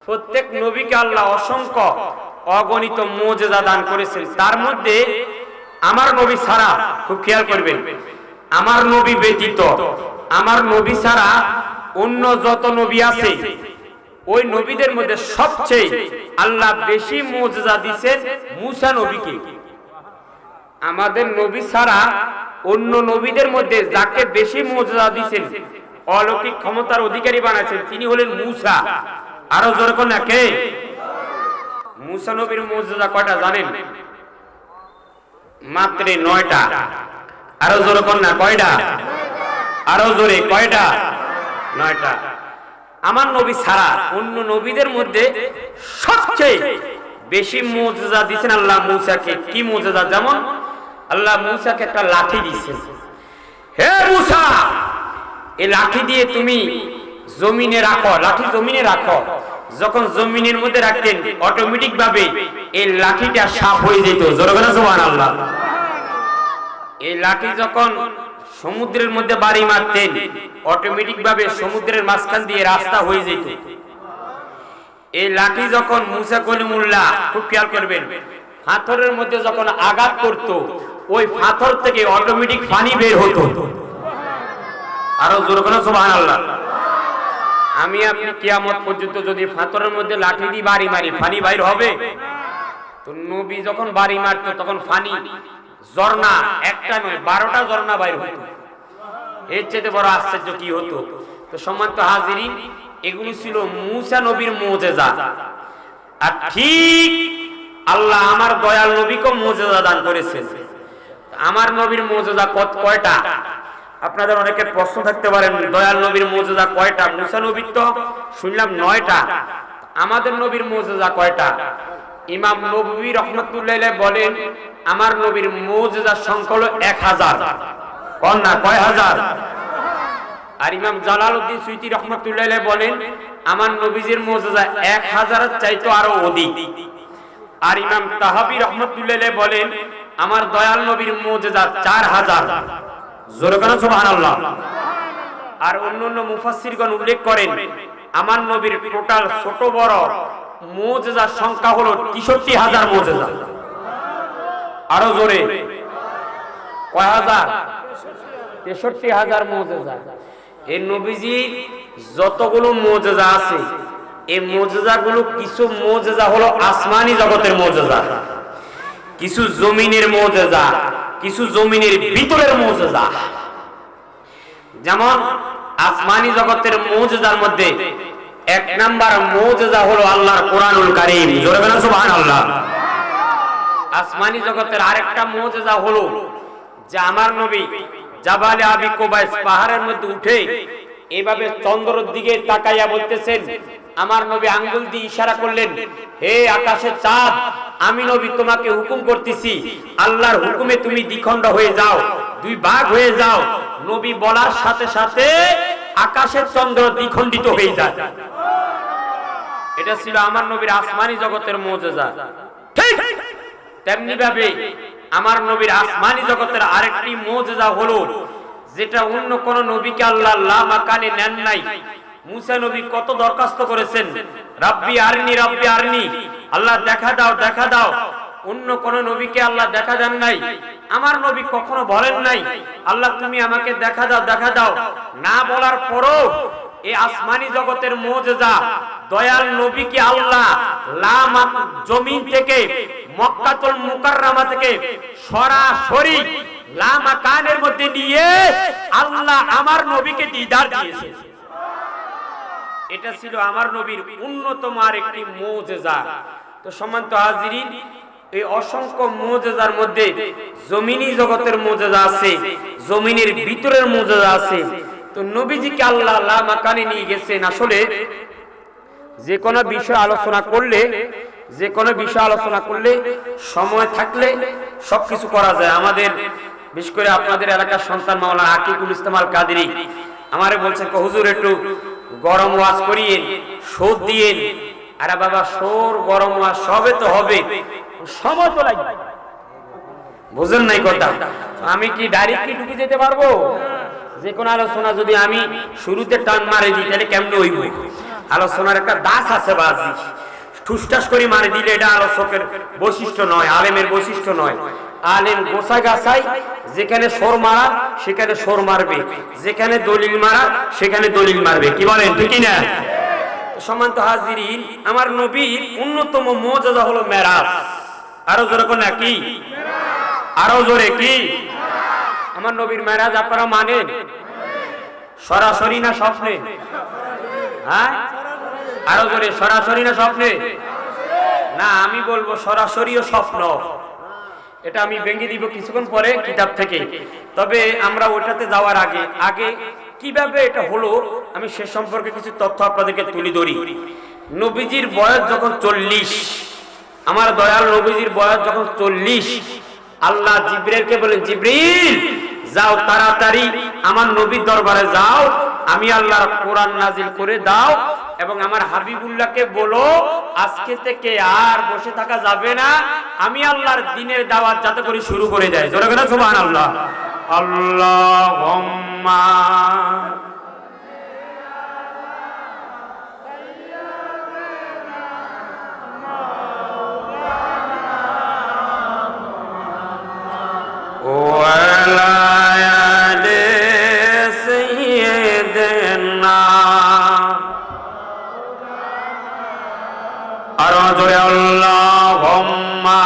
প্রত্যেক নবীকে আল্লাহ অসংখ্য অগণিত মুজিজা দান করেছেন। তার মধ্যে আমার নবী ছাড়া, খুব খেয়াল করবেন, আমার নবী ব্যতীত, আমার নবী ছাড়া অন্য যত নবী আছে ওই নবীদের মধ্যে সবচেয়ে আল্লাহ বেশি মুজিজা দিয়েছেন মুসা নবীকে। আমাদের নবী ছাড়া অন্য নবীদের মধ্যে যাকে বেশি মুজিজা দিয়েছেন, অলৌকিক ক্ষমতার অধিকারী বানাইছেন, তিনি হলেন মুসা। আরো জোরে কোন না কে? মুসা নবীর মুজিজা কয়টা জানেন? মাত্র 9টা। আরো জোরে কোন না কয়টা? আরো জোরে কয়টা? 9টা। আমার নবী ছাড়া অন্য নবীদের মধ্যে সবচেয়ে বেশি মুজিজা দিয়েছেন আল্লাহ মুসাকে। কি মুজিজা? যেমন আল্লাহ মুসাকে একটা লাঠি দিয়েছেন, হে মুসা এই লাঠি দিয়ে তুমি জমিনে রাখো, লাঠি জমিনে রাখো। যখন জমিনের মধ্যে রাখতেন অটোমেটিক ভাবে এই লাঠিটা সাপ হয়ে যেত। জোরে বলেন সুবহানাল্লাহ। এই লাঠি যখন সমুদ্রের মধ্যে বাড়ি মারতেন অটোমেটিক ভাবে সমুদ্রের মাঝখান দিয়ে রাস্তা হয়ে যেত। এই লাঠি যখন মুসা কলিমুল্লাহ, খুব খেয়াল করবেন, পাথরের মধ্যে যখন আঘাত করত ওই পাথর থেকে অটোমেটিক পানি বের হতো। আরো জোরে বলেন সুবহানাল্লাহ। আমি আপনি কিয়ামত পর্যন্ত যদি পাথরের মধ্যে লাঠি দিয়ে বাড়ি মারি, পানি বাইর হবে? তো নবী যখন বাড়ি মারতো তখন পানি ঝর্ণা একটা নয় 12টা ঝর্ণা বাইর হতো। এর চেয়ে বড় আশ্চর্য কি হতো? তো সম্মানিত হাজিরিন, এগুলো ছিল মুসা নবীর মুজিজা। আর ঠিক আল্লাহ আমার দয়াল নবীকে মুজিজা দান করেছেন। আমার নবীর মুজিজা কয়টা? আপনাদের অনেকের প্রশ্ন থাকতে পারেন, দয়াল নবীর মুজিজা কয়টা? মুসা নবীর তো শুনলাম 9টা, আমাদের নবীর মুজিজা কয়টা? ইমাম নববী রাহমাতুল্লাহ আলাইহি বলেন আমার নবীর মুজিজার সংখ্যা হলো 1000। কোন না কয় হাজার? আর ইমাম জালালউদ্দিন সুয়ুতী রাহমাতুল্লাহ আলাইহি বলেন আমার নবীজির মুজিজা 1000-এর চাইতে আরো অধিক। আর ইমাম তাহাবী রাহমাতুল্লাহ আলাইহি বলেন আমার দয়াল নবীর মুজিজা 4000। জোরে বলেন সুবহানাল্লাহ। আর অন্যান্য মুফাসসিরগণ উল্লেখ করেন আমার নবীর টোটাল ছোট বড় মুজিজার সংখ্যা হলো 63000 মুজিজা। আরো জোরে কয় হাজার? 63000 মুজিজা। এই নবীজি যতগুলো মুজিজা আছে এই মুজিজাগুলো কিছু মুজিজা হলো আসমানি জগতের মুজিজা, কিছু জমিনের মুজিজা, কিছু জমিনের ভিতরের মুজিজা। যেমন আসমানি জগতের মুজিজার মধ্যে 1 নাম্বার মুজিজা হলো আল্লাহর কোরআনুল কারীম। জোরে বলেন সুবহানাল্লাহ। আসমানি জগতের আরেকটা মুজিজা হলো যে আমার নবী জাবালে আবি কুবাইস পাহাড়ের মধ্যে উঠে এইভাবে চন্দ্রের দিকে তাকাইয়া বলতেছেন, আমার নবী আঙ্গুল দিয়ে ইশারা করলেন, হে আকাশের চাঁদ আমি নবী তোমাকে হুকুম করতেছি আল্লাহর হুকুমে তুমি দ্বিখণ্ড হয়ে যাও, 2 ভাগ হয়ে যাও। নবী বলার সাথে সাথে আকাশের চন্দ্র দ্বিখণ্ডিত হয়ে যায়। এটা ছিল আমার নবীর আসমানি জগতের মুজিজা। ঠিক তেমনি ভাবে আমার নবীর আসমানি জগতের আরেকটি মুজিজা হলো যেটা অন্য কোন নবীকে আল্লাহ লা মাকানে নেন নাই। মুসা নবী কত দরখাস্ত করেছেন, রাব্বি আরনি রাব্বি আরনি, আল্লাহ দেখা দাও দেখা দাও। অন্য কোন নবীকে আল্লাহ দেখা দেন নাই। আমার নবী কখনো বলেন নাই আল্লাহ তুমি আমাকে দেখা দাও দেখা দাও। না বলার পরও এই আসমানি জগতের মুজিজা দয়াল নবীকে আল্লাহ জমিন থেকে মক্কাতুল মুকাররমা থেকে সরাসরি লা মাকানের মধ্যে নিয়ে আল্লাহ আমার নবীকে দিদার দিয়েছে। এটা ছিল আমার নবীর অন্যতম আরেকটি মুজিজা। তো সম্মানিত হাজিরিন, এই অসংখ্য মুজিজার মধ্যে জমিনি জগতের মুজিজা আছে, জমিনের ভিতরের মুজিজা আছে। তো নবীজিকে আল্লাহ লা মাকানে নিয়ে গেছেন। আসলে যে কোনো বিষয় আলোচনা করলে সময় থাকলে সবকিছু করা যায়। আমাদের বিশেষ করে আপনাদের এলাকার সন্তান মাওলানা আকিকুল ইসলাম আল কাদেরী আমারে বলছেন হুজুর একটু গরম ওয়াজ করিয়েন, শোধ দিয়েন। আরে বাবা, সোর গরম ওয়াজ সবে তো হবে, সময় তো লাগবে। বুঝেন নাই কথা? আমি কি ডাইরেক্টলি ঢুকে যেতে পারবো? যে কোনো আলোচনা যদি আমি শুরুতে টান মারে দিই তাহলে কেমনে হইব? আলোচনার একটা দাস আছে বাজি, ঠুসটাস করে মারি দিলে এটা আলোচকের বৈশিষ্ট্য নয়, আলেমের বৈশিষ্ট্য নয়। আলেম গোছায় গাছাই, যেখানে সোর মারা সেখানে সোর মারবে, যেখানে দলিল মারা সেখানে দলিল মারবে। কি বলেন ঠিক না? সম্মানিত হাজিরিন, আমার নবীর অন্যতম মুজিজা হলো মেরাজ। আরো জোরে কোন কি? আরো জোরে কি? আমার নবীর মেরাজ আপনারা মানেন? সরাসরি না স্বপ্নে? হ্যাঁ, আরো জোরে, সরাসরি না স্বপ্নে? না, আমি বলবো সরাসরি ও স্বপ্ন। এটা আমি ভেঙে দিব কিছুক্ষণ পরে কিতাব থেকে। তবে আমরা ওটাতে যাওয়ার আগে কিভাবে এটা হলো আমি সে সম্পর্কে কিছু তথ্য আপনাদেরকে তুলে ধরি। নবীজির বয়স যখন 40, আমার দয়াল নবীজির বয়স যখন 40, আল্লাহ জিবরাইলকে বলেন, জিবরিল যাও তাড়াতাড়ি আমার নবীর দরবারে যাও, আমি আল্লাহর কোরআন নাজিল করে দাও এবং আমার হাবিবুল্লাহকে বলো আজকে থেকে আর বসে থাকা যাবে না, আমি আল্লাহর দ্বীনের দাওয়াত যাতে করে শুরু করে দেয়। জোরে বলেন সুবহানাল্লাহ। আল্লাহুম্মা আল্লাহুম্মা,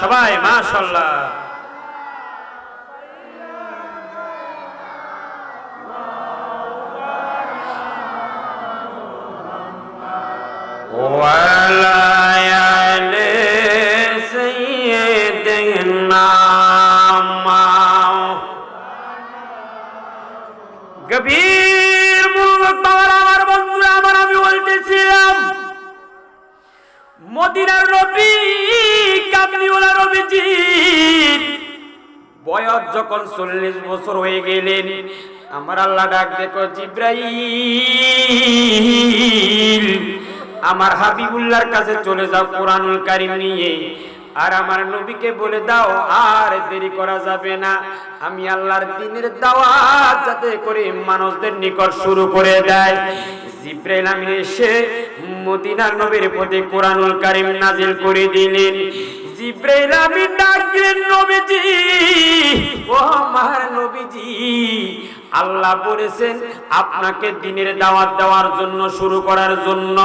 সবাই মাশাআল্লাহ। ওয়ালা আলি সাইয়্যিদিনা গভীর মুবারক। আমার বন্ধুরা আমার, আমি বলতেছিলাম মদিনার নবী কামলিওয়ালা নবীজি বয়স যখন 40 বছর হয়ে গেলেন, আমার আল্লাহ ডাক দেখো, জিবরাইল আমার হাবিবুল্লাহর কাছে চলে যাও কোরআনুল কারীম নিয়ে, আর আমার নবীকে বলে দাও আর দেরি করা যাবে না, আমি আল্লাহর দ্বীনের দাওয়াত যাতে করে মানুষদের নিকট শুরু করে দেয়। জিবরাইল আমিন এসে মদিনার নবীর প্রতি কোরআনুল কারীম নাজিল করে দিলেন। জিবরাইল আমিন ডাকলেন, নবীজি, ও আমার নবীজি, আল্লাহ বলেছেন আপনাকে দ্বীনের দাওয়াত দেওয়ার জন্য, শুরু করার জন্য।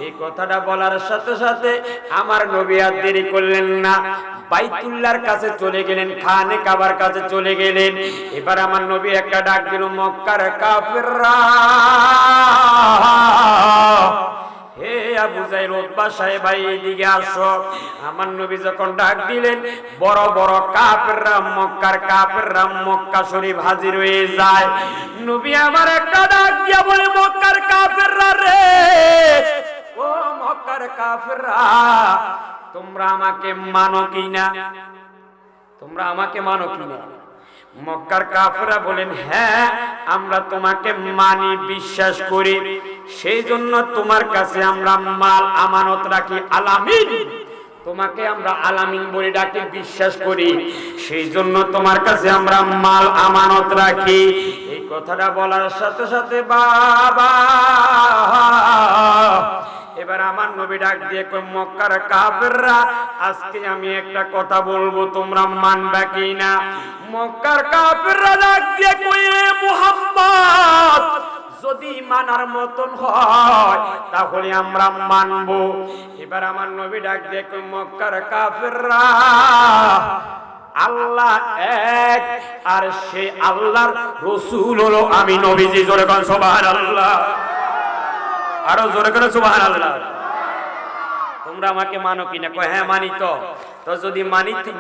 এই কথাটা বলার সাথে সাথে আমার নবী আর দেরি করলেন না, বাইতুল্লাহর কাছে চলে গেলেন, খানে কাবার কাছে চলে গেলেন। এবার আমার নবী একটা ডাক দিল, মক্কার কাফেররা, হে আবু জাহেল, উতবা সাহেব, ভাই এদিকে আসো। আমার নবী যখন ডাক দিলেন, বড় বড় কাফেররা, মক্কার কাফেররা মক্কা শরীফ হাজির হয়ে যায়। নবী আমার একটা ডাক দিয়া বলে, মক্কার কাফেররা রে, ও মক্কার কাফেররা, তোমরা আমাকে মানো কিনা? তোমরা আমাকে মানো কিনা? মক্কার কাফেররা বলেন, হ্যাঁ আমরা তোমাকে মানি, বিশ্বাস করি, সেই জন্য তোমার কাছে আমরা মাল আমানত রাখি, আলামিন, তোমাকে আমরা আলামিন বলে ডাকি, বিশ্বাস করি, সেই জন্য তোমার কাছে আমরা মাল আমানত রাখি। এই কথাটা বলার সাথে সাথে বাবা, এবার আমার নবী ডাক দিয়ে কই, মক্কার কাফেররা, আজকে আমি একটা কথা বলবো, তোমরা মানবে কি না? মক্কার কাফেররা ডাক দিয়ে কই, মুহাম্মদ, যদি মানার মতন হয় তাহলে আমরা মানবো। এবার আমার নবী ডাক দিয়ে কই, মক্কার কাফেররা, আল্লাহ এক, আর সেই আল্লাহর রাসূল হলো আমি নবীজি। জোরে বলেন সুবহানাল্লাহ। আরো জোরে করে সুবহানাল্লাহ। তোমরা আমাকে মানো কিনা? কয় হ্যাঁ মানি। তো যদি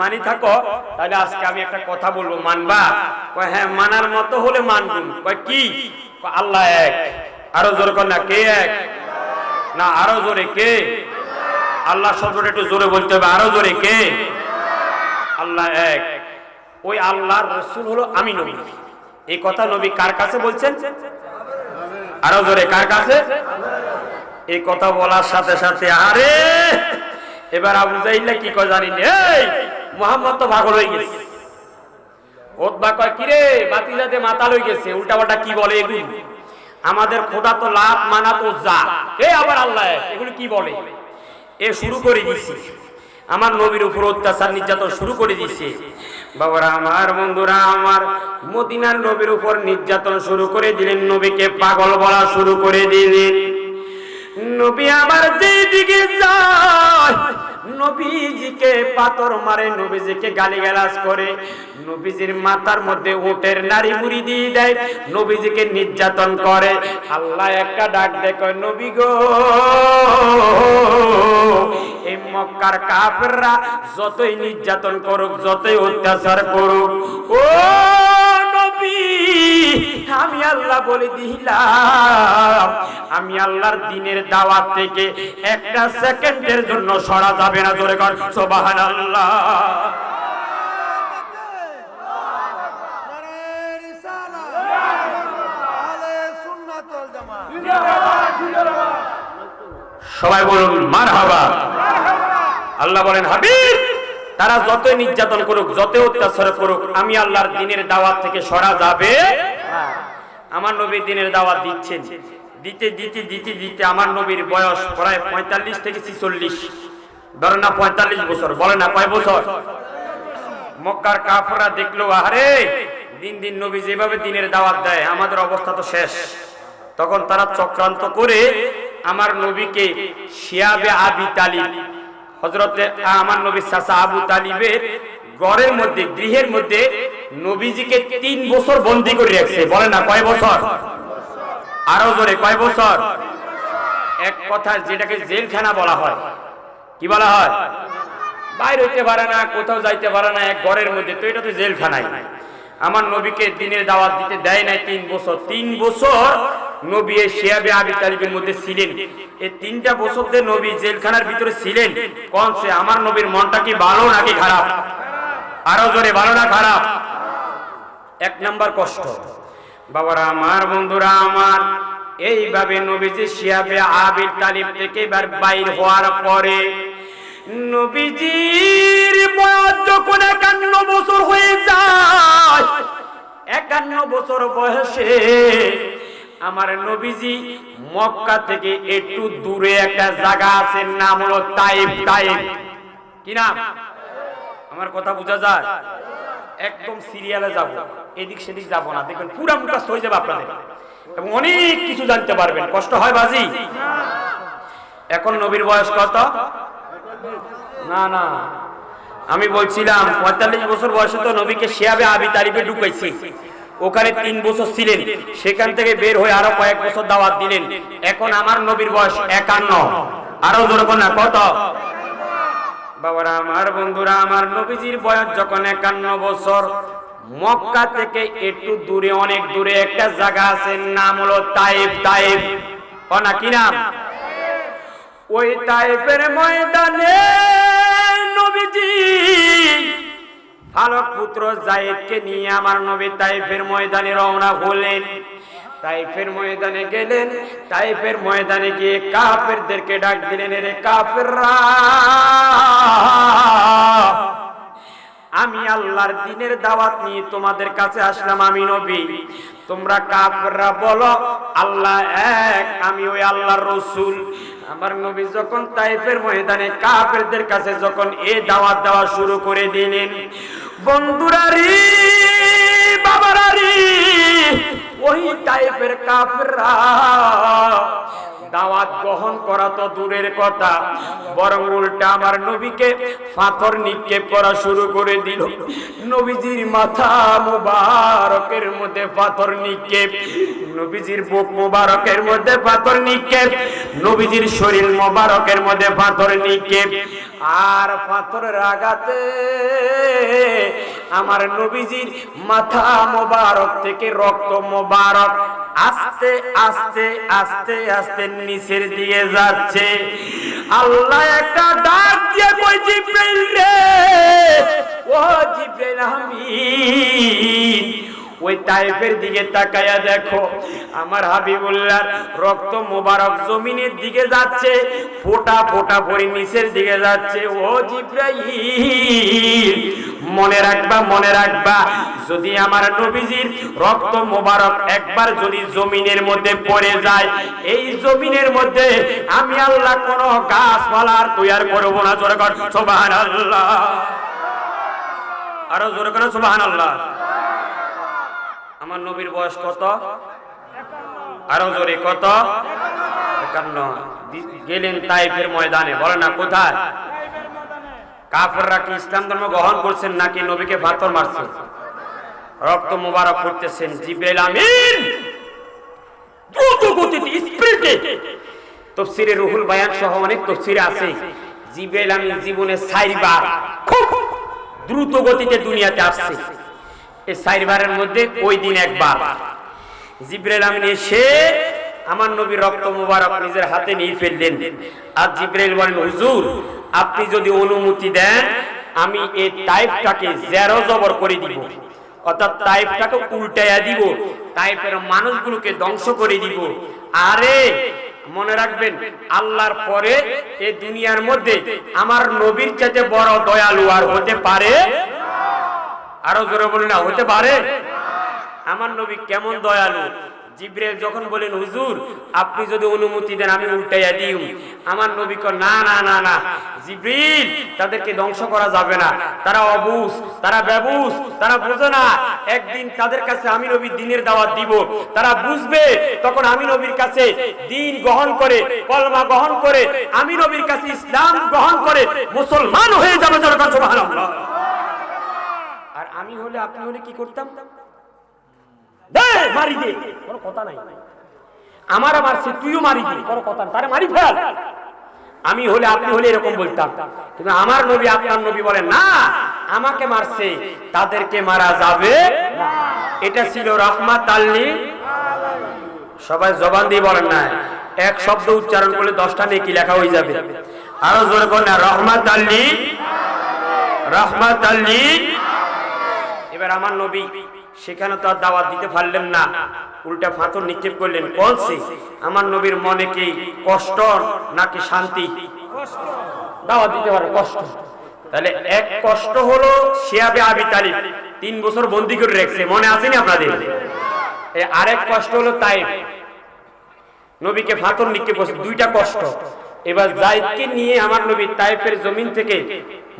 মানি থাকো তাহলে আজকে আমি একটা কথা বলবো, মানবা? কয় হ্যাঁ, মানার মতো হলে মানবো। কয় কি? আল্লাহ এক। আরো জোরে কর না, কে এক? না, আরো জোরে, কে? আল্লাহ শব্দটা একটু জোরে বলতে হবে, আরো জোরে, কে? আল্লাহ এক। ওই আল্লাহর রাসূল হলো আমি নবী। এই কথা নবী কার কাছে বলছেন? আরো জোরে, কার কাছে? এই কথা বলার সাথে সাথে আরে এবার আবু জাহিল কি কয় জানি না, এই মুহাম্মদ তো পাগল হয়ে গেছে। উতবা কয়, কি রে, বাতিজাতে মাতাল হয়ে গেছে, উল্টাপাল্টা কি বলে এগুলো? আমাদের খোদা তো লাত মানাত উজ্জা, এ আবার আল্লাহ এগুলো কি বলে, এ শুরু করে দিছে আমার নবীর উপর অত্যাচার নির্যাতন শুরু করে দিছে। বাবারা আমার, বন্ধুরা আমার, মদিনার নবীর উপর নির্যাতন শুরু করে দিলেন, নবীকে পাগল বলা শুরু করে দিলেন। নবী আবার যেদিকে যায় নবীজিকে পাথর মারে, নবীজিকে গালিগালাজ করে, নবীজির মাথার মধ্যে উটের নাড়ি মুড়ি দিয়ে দেয়, নবীজিকে নির্যাতন করে। আল্লাহ একটা ডাক দেখো, নবী গো, এই মক্কার কাফেররা যতই নির্যাতন করুক, যতই অত্যাচার করুক, ও নবী, আমি আল্লাহ বলে দিলাম, আমি আল্লাহর দ্বীনের দাওয়াত থেকে একটা সেকেন্ডের জন্য সরা যাবে না। জোরে কর সুবহানাল্লাহ। সবাই বলুন মারহাবা। আল্লাহ বলেন, হাবিব, তারা যতই নির্যাতন করুক, যতই অত্যাচার করুক, আমি আল্লাহর দ্বীনের দাওয়াত থেকে সরা যাবে। আমার নবী দ্বীনের দাওয়াত দিচ্ছেন, দিতে দিতে দিতে দিতে আমার নবীর বয়স প্রায় 45 থেকে 46, ধরেন না 45 বছর, বলে না কয় বছর। মক্কার কাফেররা দেখলো, আরে দিন দিন নবী যেভাবে দ্বীনের দাওয়াত দেয়, আমাদের অবস্থা তো শেষ। তখন তারা চক্রান্ত করে আমার নবীকে শিয়াবে আবি তালিব, হযরতে আমার নবীর চাচা আবু তালিবের ঘরের মধ্যে, গৃহের মধ্যে নবীজিকে 3 বছর বন্দী করে রাখছে। বলে না কয় বছর, আরো জোরে কয় বছর। এক কথা যেটাকে জেলখানা বলা হয়, কি বলা হয়, বাইরে হইতে পারে না, কোথাও যাইতে পারে না, এক ঘরের মধ্যে, তো এটা তো জেলখানাই। আমার নবীকে দ্বীনের দাওয়াত দিতে দেয় নাই 3 বছর। 3 বছর নবী শিয়াবে আবি তালিবের মধ্যে ছিলেন। এই 3টা বছর ধরে নবী জেলখানার ভিতরে ছিলেন। কোন সে আমার নবীর মনটা কি ভালো নাকি খারাপ? আরো জোরে, ভালো না খারাপ? 1 নাম্বার কষ্ট। বাবারা আমার, বন্ধুরা আমার, এইভাবে নবীজি শিয়াবে আবি তালিব থেকে বাইর হওয়ার পরে নবীজির বয়স যখন 51 বছর হয়ে যায়, 51 বছর বয়সে আমার নবীজি মক্কা থেকে একটু দূরে একটা জায়গা আছে, নাম হলো তাইফ। তাইফ কি নাম? আমার কথা বোঝা যায়? একদম সিরিয়ালে যাব, এদিক সেদিক যাব না, দেখবেন পুরা মুখস্থ হয়ে যাবে আপনাদের এবং অনেক কিছু জানতে পারবেন। কষ্ট হয় বাজি? এখন নবীর বয়স কত? না না, আমি বলছিলাম 45 বছর বয়সে তো নবীকে শিয়াবে আবি তালিবে ঢুকাইছে, ওখানে 3 বছর ছিলেন, সেখান থেকে বের হয়ে আরো কয়েক বছর দাওয়াত দিলেন। এখন আমার নবীর বয়স 51, আরো জোরে না কত? বাবারা আমার, বন্ধুরা আমার, নবীজির বয়স যখন 51 বছর, মক্কা থেকে একটু দূরে, অনেক দূরে একটা জায়গা আছে, নাম হলো তাইফ। তাইফ না কি নাম? ওই তাইফের ময়দানে নবীজি ফালক পুত্র যায়েদকে নিয়ে আমার নবী তাইফের ময়দানে রওনা হলেন। তাইফের ময়দানে গেলেন, তাইফের ময়দানে গিয়ে কাফেরদেরকে ডাক দিলেন, রে কাফেররা, আমি আল্লাহর দ্বীনের দাওয়াত নিয়ে তোমাদের কাছে আসলাম, আমি নবী। তোমরা কাফেররা বলো আল্লাহ এক, আমি ওই আল্লাহর রাসূল। আমার নবী যখন তাইফের ময়দানে কাফেরদের কাছে যখন এই দাওয়াত দেওয়া শুরু করে দিলেন, বন্ধুরা রে, বাবারা রে, ওই তাইফের কাফেররা দাওয়াত গ্রহণ করা তো দূরের কথা, বরং উল্টা আমার নবীকে পাথর নিক্ষেপ করা শুরু করে দিল। নবীজির মাথা মুবারকের মধ্যে পাথর নিক্ষেপ, নবীজির বুক মুবারকের মধ্যে পাথর নিক্ষেপ, নবীজির শরীর মুবারকের মধ্যে পাথর নিক্ষেপ। আর পাথরের আঘাতে আমার নবীজির মাথা মুবারক থেকে রক্ত মুবারক আস্তে আস্তে আস্তে আস্তে নিচের দিকে যাচ্ছে। আল্লাহ একটা ডাক দিয়ে কই, জিবরাইল রে, ও জিবরাইল আমিন, ওই তায়েফের দিকে তাকায়া দেখো, আমার হাবিবুল্লাহ রক্ত মোবারক জমিনের দিকে যাচ্ছে, ফোঁটা ফোঁটা করে নিচের দিকে যাচ্ছে। ও জিবরাইল, মনে রাখবা, মনে রাখবা, যদি আমার নবীজির রক্ত মোবারক একবার যদি জমিনের মধ্যে পড়ে যায়, এই জমিনের মধ্যে আমি আল্লাহ কোন গাছপালা আর তৈয়ার করবো না। জোরে কর সুবহানাল্লাহ, আরো জোরে কর সুবহানাল্লাহ। আমার নবীর বয়স কত? আরো জোরে কত? 51। গেলেন তায়েফের ময়দানে, বলে না কোথায়? কাফেররা কি ইসলাম ধর্ম গ্রহণ করছেন নাকি নবীকে পাথর মারছেন? রক্ত মোবারক করতেছেন। জিবরাইল আমিন দ্রুত গতিতে, স্পিডে, তাফসীরে রুহুল বায়ান সহ অনেক তাফসীরে আছে, জিবরাইল আমিন জীবনে 4 বার খুব দ্রুত গতিতে দুনিয়াতে আসছে। এই 4 বারের মধ্যে ওই দিন একবার জিবরাইল আমিন এসে আমার নবীর রক্ত মোবারক নিজের হাতে নিয়ে ফেললেন। আর জিবরাইল বলেন, হুজুর আপনি যদি অনুমতি দেন আমি এই তায়েফটাকে জেরো জবর করে দিব, অর্থাৎ তায়েফটাকে উল্টাইয়া দিব, তায়েফের মানুষগুলোকে ধ্বংস করে দিব। আরে মনে রাখবেন, আল্লাহর পরে এই দুনিয়ার মধ্যে আমার নবীর চাইতে বড় দয়ালু আর হতে পারে? আরো জোরে বলুন না, হতে পারে? আমার নবী কেমন দয়ালু। জিবরাইল যখন বলেন, হুজুর আপনি যদি অনুমতি দেন আমি উল্টাইয়া দিই, আমার নবী কয়, না না না না জিবরিল, তাদেরকে ধ্বংস করা যাবে না, তারা অবুঝ, তারা বেবুঝ, তারা বোঝে না। একদিন তাদের কাছে আমি নবী দ্বীনের দাওয়াত দিব, তারা বুঝবে, তখন আমি নবীর কাছে দ্বীন গ্রহণ করে, কলমা গ্রহণ করে, আমি নবীর কাছে ইসলাম গ্রহণ করে মুসলমান হয়ে যাবে। সুবহানাল্লাহ। আর আমি হলে, আপনি হলে কি করতাম? মারি দে, কোনো কথা নাই। আমার মারছে, তুইও মারি দে, কোনো কথা নাই, তারে মারি ফেল। আমি হলে, আপনি হলে এরকম বলতাম। কিন্তু আমার নবী, আপনার নবী বলেন না, আমাকে মারছে, তাদেরকে মারা যাবে না। এটা ছিল রাহমাতাল লিল আলামিন। সবাই জবান দিয়ে বলেন না, এক শব্দ উচ্চারণ করলে 10টা নেকি লেখা হয়ে যাবে। আরো জোরে বলেন না, রাহমাতাল লিল আলামিন, রাহমাতাল লিল। এবার আমার নবী সেখানে তো আর দাওয়াত দিতে পারলেন না, উল্টা পাথর নিক্ষেপ করলেন। বলছে আমার নবীর মনে কি কষ্ট নাকি শান্তি? দাওয়াত দিতে পারে কষ্ট। তাহলে এক কষ্ট হলো শিয়াবে আবি তালিব 3 বছর বন্দী করে রেখেছে, মনে আছে না আপনাদের? আরেক কষ্ট হলো তায়েফ, নবীকে পাথর নিক্ষেপ করছে, 2টা কষ্ট। এবার যায়েদকে নিয়ে আমার নবী তায়েফের জমিন থেকে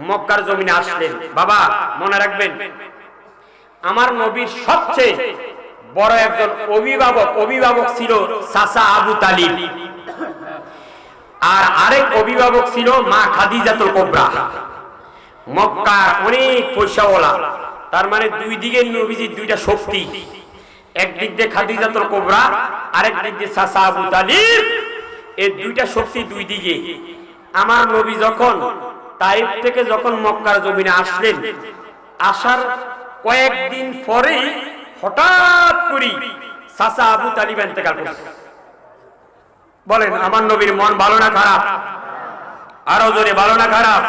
মক্কার জমিনে আসলেন। বাবা মনে রাখবেন, আমার নবীর সবচেয়ে বড় একজন অভিভাবক ছিল চাচা আবু তালিব, আর আরেক অভিভাবক ছিল মা খাদিজাতুল কুবরা। মক্কার অনেক পয়সাওয়ালা, তার মানে 2 দিকে নবীজির 2টা শক্তি, একদিক দিয়ে খাদিজাতুল কুবরা, আরেক দিক দিয়ে চাচা আবু তালিব। এই 2টা শক্তি 2 দিকে। আমার নবী যখন তায়েফ থেকে যখন মক্কার জমিনে আসলেন, আসার কয়েকদিন পরেই হঠাৎ করে চাচা আবু তালিব ইন্তেকাল করলেন। বলেন আমার নবীর মন ভালো না খারাপ? আরো জোরে, ভালো না খারাপ?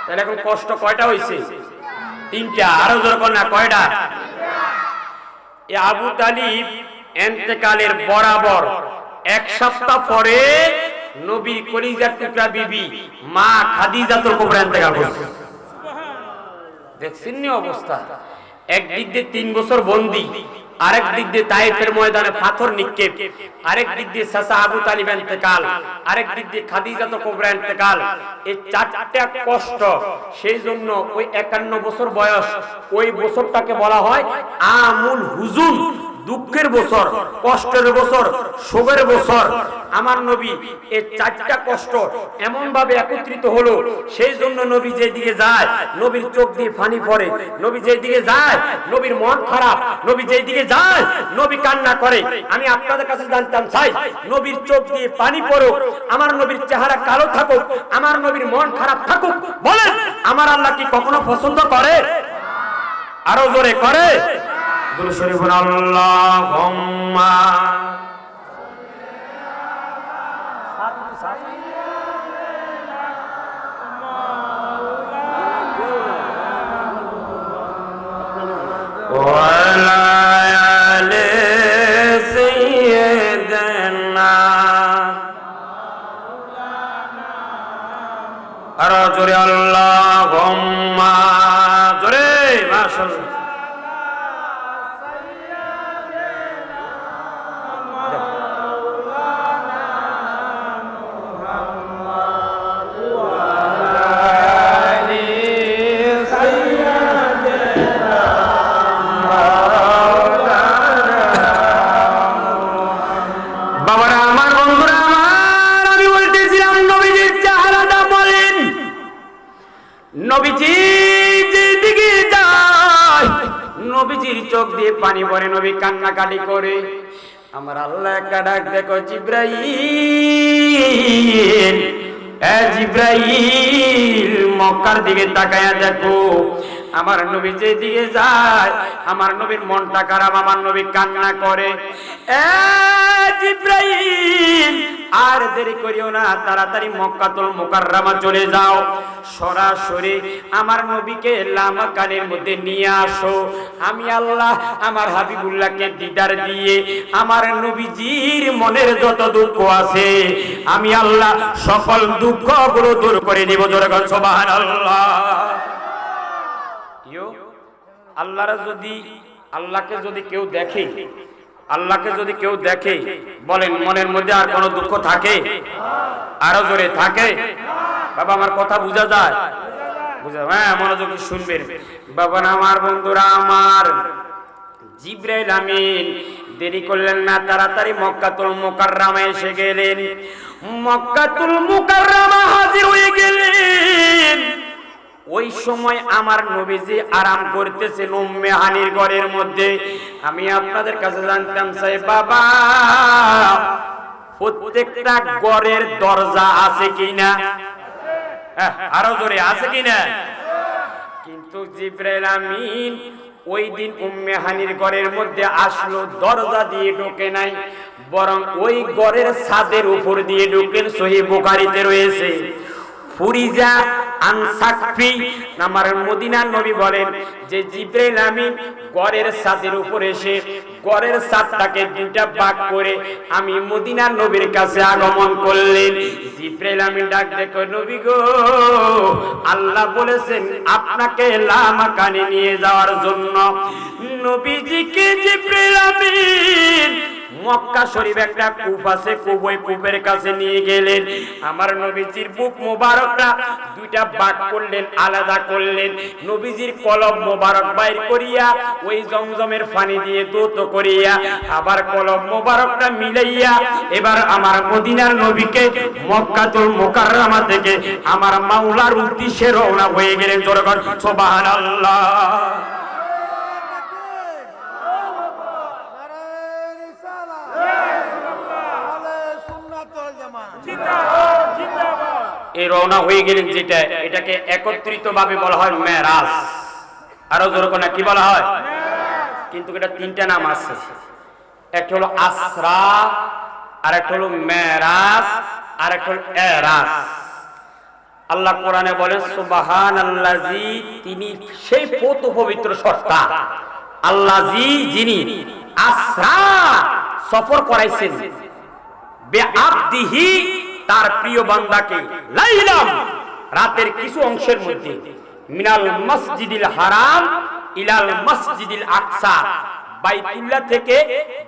তাহলে এখন কষ্ট কয়টা হয়েছে? 3টা। আরো জোরে বল না, কয়টা? এই আবু তালিব ইন্তেকালের বরাবর 1 সপ্তাহ পরে নবীর কলিজার টুকরা বিবি মা খাদিজাতুল কুবরা ইন্তেকাল করলেন। দেখছেন নি অবস্থা? একদিক দিয়ে 3 বছর বন্দী, আরেক দিক দিয়ে তায়েফের ময়দানে পাথর নিক্ষেপ, আরেক দিক দিয়ে চাচা আবু তালিব ইন্তেকাল, আরেক দিক দিয়ে খাদিজাতুল কুবরা ইন্তেকাল। এই 4টা কষ্ট। সেই জন্য ওই 51 বছর বয়স, ওই বছরটাকে বলা হয় আমুল হুজুন, দুঃখের বছর, কষ্টের বছর, শোকের বছর। আমার নবী এই 4টা কষ্ট এমন ভাবে একত্রিত হলো, সেই জন্য নবী যেদিকে যায় নবীর চোখ দিয়ে পানি পড়ে, নবী যেদিকে যায় নবীর মন খারাপ, নবী যেদিকে যায় নবী কান্না করে। আমি আপনাদের কাছে জানতাম চাই, নবীর চোখ দিয়ে পানি পড়ুক, আমার নবীর চেহারা কালো থাকুক, আমার নবীর মন খারাপ থাকুক, বলেন আমার আল্লাহ কি কখনো পছন্দ করে? আরো জোরে করে দুরূদ শরীফ আল্লাহুম্মা ওয়া আর জোরে আল্লাহুম্মা জোরে মাশাআল্লাহ। বাবারা আমার, বন্ধুরা আমার, আমি বলতেছিলাম নবীজির চেহারাটা বলেন। নবীজি যেদিকে যায় নবীজির চোখ দিয়ে পানি পড়ে, নবী কান্নাকাটি করে। আমার আল্লাহ একটা ডাক, দেখো জিব্রাইল, এ জিব্রাইল মক্কার দিকে তাকায়া দেখো। আমার নবী যেদিকে যায় আমার নবীর মনটা খারাপ, আমার নবী কান্না করে। এ জিব্রাইল আর দেরি করিও না, তাড়াতাড়ি মক্কাতুল মুকাররমা চলে যাও, সরাসরি আমার নবীকে লামাকানের মধ্যে নিয়ে আসো। আমি আল্লাহ আমার হাবিবুল্লাহকে দিদার দিয়ে আমার নবীজির মনের যত দুঃখ আছে আমি আল্লাহ সকল দুঃখগুলো দূর করে দিব। জোরে বল সুবহানাল্লাহ। আল্লাহকে যদি কেউ দেখে, আল্লাহকে যদি কেউ দেখে, বলেন মনের মধ্যে আর কোনো দুঃখ থাকে? আরো জোরে থাকে? বাবা আমার কথা বোঝা যায়? হ্যাঁ, মনোযোগ শুনবেন বাবা আমার, বন্ধুরা আমার। জিবরাইল আমিন দেরি করলেন না, তাড়াতাড়ি মক্কাতুল মুকাররমা এসে গেলেন। মক্কাতুল মুকাররমা হাজির হয়ে গেলেন। ওই সময় আমার নবীজি আরাম করতেছেন উম্মে হানির ঘরের মধ্যে। আমি আপনাদের কাছে জানতাম চাই বাবা, প্রত্যেকটা ঘরের দরজা আছে কিনা? আরো জোরে আছে কিনা? কিন্তু জিবরাইল আমিন ওই দিন উম্মে হানির ঘরের মধ্যে আসলো, দরজা দিয়ে ঢোকে নাই, বরং ওই ঘরের ছাদের উপর দিয়ে ঢোকেন। সহিহ বুখারীতে রয়েছে। ফুরিজা আনসাকফি আমার মদিনার নবী বলেন যে জিবরাইল আমিন ঘরের ছাদের উপর এসে ঘরের ছাদটাকে দুইটা ভাগ করে আমি মদিনার নবীর কাছে আগমন করলেন। জিবরাইল আমিন ডাক দেখো, নবী গো, আল্লাহ বলেছেন আপনাকে লামাকানে নিয়ে যাওয়ার জন্য। নবীজিকে জিবরাইল আমিন মক্কা শরীফ একটা কূপ আছে, কূপ, ওই কূপের কাছে নিয়ে গেলেন। আমার নবীজির বুক মোবারকটা দুইটা ভাগ করলেন, আলাদা করলেন। নবীজির কলব মোবারক বাইর করিয়া ওই জমজমের পানি দিয়ে দূত করিয়া আবার কলব মোবারকটা মিলাইয়া এবার আমার মদিনার নবীকে মক্কাতুল মুকাররমা থেকে আমার মাওলার উদ্দেশ্যে রওনা হয়ে গেলেন। জোরে বল সুবহানাল্লাহ। এই রওনা হয়ে গেলেন, যেটা এটাকে একত্রিত ভাবে বলা হয় মেরাজ। আরো জোরে কোন কি বলা হয়? কিন্তু এটা তিনটা নাম আছে। একটা হলো আসরা, আর একটা হলো মেরাজ, আর একটা হলো এরাজ। আল্লাহ কোরআনে বলেন সুবহানাল্লাযী, তিনি সেই পবিত্র সত্তা, আল্লাযী যিনি আসরা সফর করাইছেন বিআবদিহি তার প্রিয় বান্দাকে লাইলাম রাতের কিছু অংশের মধ্যে মিনাল মসজিদিল হারাম ইলাল মসজিদিল আকসা, বাইতুল্লাহ থেকে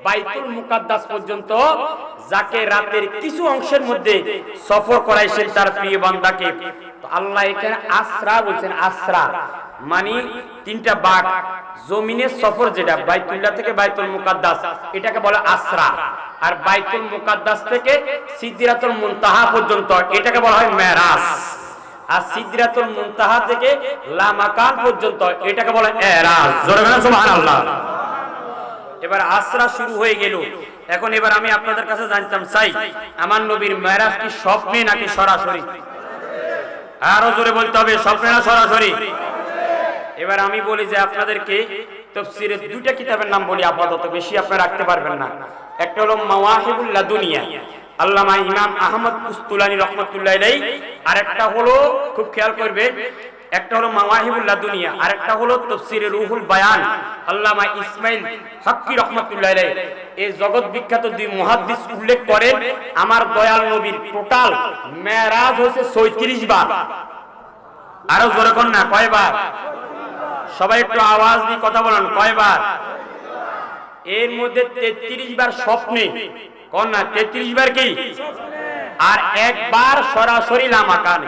বাইতুল মুকাদ্দাস পর্যন্ত যাকে রাতের কিছু অংশের মধ্যে সফর করাইছেন তার প্রিয় বান্দাকে। তো আল্লাহ এখানে আসরা বলছেন। আসরা মানে তিনটা ভাগ, জমিনের সফর যেটা বাইতুল্লাহ থেকে বাইতুল মুকাদ্দাস এটাকে বলে আসরা, আর বাইতুল মুকাদ্দাস থেকে সিদরাতুল মুনতাহা পর্যন্ত এটাকে বলা হয় মেরাজ, আর সিদরাতুল মুনতাহা থেকে লামাকান পর্যন্ত এটাকে বলা হয় এরাজ। জোরে বলেন সুবহানাল্লাহ। এবার আসরা শুরু হয়ে গেল। এখন এবার আমি আপনাদের কাছে জানতাম চাই আমার নবীর মেরাজ কি স্বপ্নে নাকি সরাসরি? আরো জোরে বলতে হবে, স্বপ্নে না সরাসরি? এবার আমি বলি যে আপনাদেরকে তাফসীরের দুইটা কিতাবের নাম বলি, আপাতত বেশি আপনারা রাখতে পারবেন না। একটা হলো মাওয়াহিবুল লাদুনিয়া, আল্লামা ইমাম আহমদ কুস্তুলানী রাহমাতুল্লাহ আলাইহি, আর একটা হলো খুব খেয়াল করবেন, একটা হলো মাওয়াহিবুল লাদুনিয়া, আর একটা হলো তাফসীরে রুহুল বায়ান, আল্লামা ইসমাইল হাক্কি রাহমাতুল্লাহ আলাইহি। এই জগৎ বিখ্যাত দুই মুহাদ্দিস উল্লেখ করেন আমার দয়াল নবীর টোটাল মেরাজ হয়েছে ৩৬ বার। আরো জোরে কোন না, কয়বার? সবাই একটু আওয়াজ দিয়ে কথা বলেন, কয়বার? এর মধ্যে 33 বার স্বপ্নে, কোন না 33 বার কি, আর একবার সরাসরি লা মাকানে,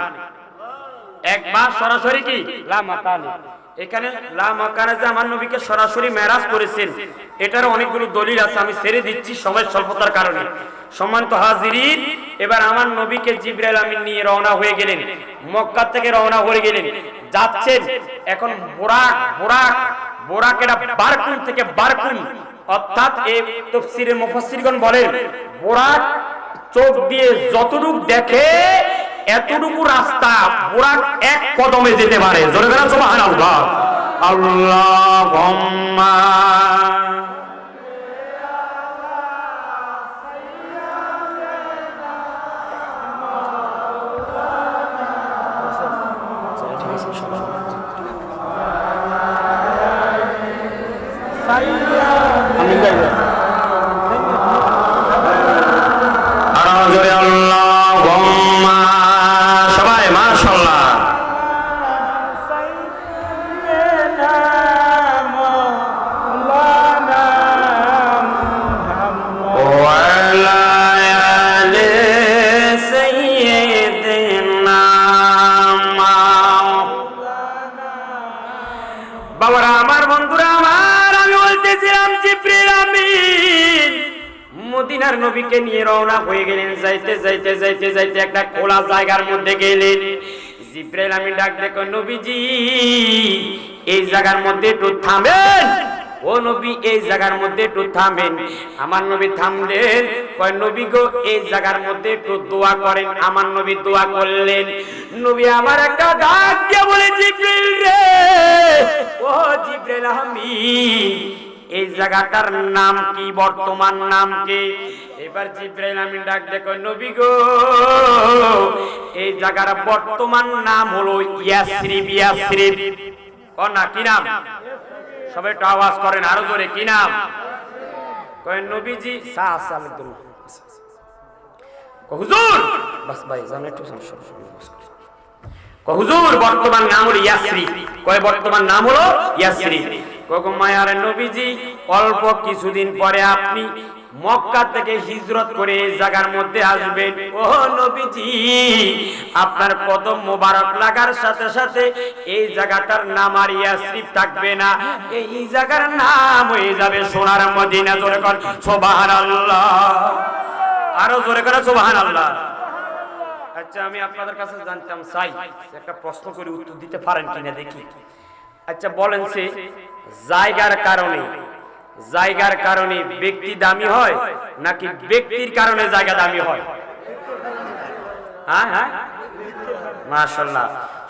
একবার সরাসরি কি লা মাকানে। এখানে লা মাকানে যে আমার নবীকে সরাসরি মেরাজ করেছেন, এটার অনেকগুলো দলিল আছে, আমি ছেড়ে দিচ্ছি সময় স্বল্পতার কারণে। সম্মানিত হাজিরিন, এবার আমার নবীকে জিবরাইল আমিন নিয়ে রওনা হয়ে গেলেন, মক্কা থেকে রওনা হয়ে গেলেন, যাচ্ছেন। এখন বুরাক বুরাক বুরাক এটা বারকুন থেকে বারকুন, অর্থাৎ এই তাফসীরের মুফাসসিরগণ বলেন বুরাক চোখ দিয়ে যতটুকু দেখে এতটুকু রাস্তা বুরাক এক কদমে যেতে পারে। জোরে বলেন সুবহানাল্লাহ। আল্লাহুম্মা সবাই মাশাআল্লাহ। বাবারা আমার, বন্ধুরা আমার, আমি বলতেছিলাম জিবরিল আমিন মদিনার নবীকে নিয়ে রওনা হয়ে গেলেন। যাইতে যাইতে যাইতে যাইতে একটা খোলা জায়গার মধ্যে গেলেন। জিবরাইল আমিন ডাক দেখো, নবীজি এই জায়গার মধ্যে একটু থামেন, ও নবী এই জায়গার মধ্যে একটু থামেন। আমার নবী থামলেন, কয় নবী গো এই জায়গার মধ্যে একটু দোয়া করেন। আমার নবী দোয়া করলেন। নবী আমার একটা ডাক দিয়ে বলে, জিবরিল রে, ও জিবরাইল আমিন এই জায়গাটার নাম কি, বর্তমান নাম কি? এবার জিবরাইল আমিন ডাক দেখো, নবী গো এই জায়গার বর্তমান নাম হলো ইয়াসরিব। ইয়াসরিব কোন না, কি নাম? সবাই একটু আওয়াজ করেন আরো জোরে, কি নাম? কয় নবীজি হুজুর, বাস ভাই জানো একটু সমস্যা, হুজুর বর্তমান নাম হলো ইয়াসরিব। কয় বর্তমান নাম হলো ইয়াসরিব। কয় মায়ার নবীজি অল্প কিছুদিন পরে আপনি মক্কা থেকে হিজরত করে এই জায়গার মধ্যে আসবেন। ও নবীজি আপনার কদম মোবারক লাগার সাথে সাথে এই জায়গাটার নাম আর ইয়াসরিব থাকবে না, এই জায়গার নাম হয়ে যাবে সোনার মদিনা। জোরে কর সুবহানাল্লাহ, আরো জোরে করে সুবহানাল্লাহ। আচ্ছা আমি আপনাদের কাছে জানতাম চাই, একটা প্রশ্ন করে উত্তর দিতে পারেন কিনা দেখি। আচ্ছা বলেন, সে জায়গার কারণে ব্যক্তি দামি হয় নাকি ব্যক্তির কারণে জায়গা দামি হয়? হ্যাঁ হ্যাঁ মাশাআল্লাহ।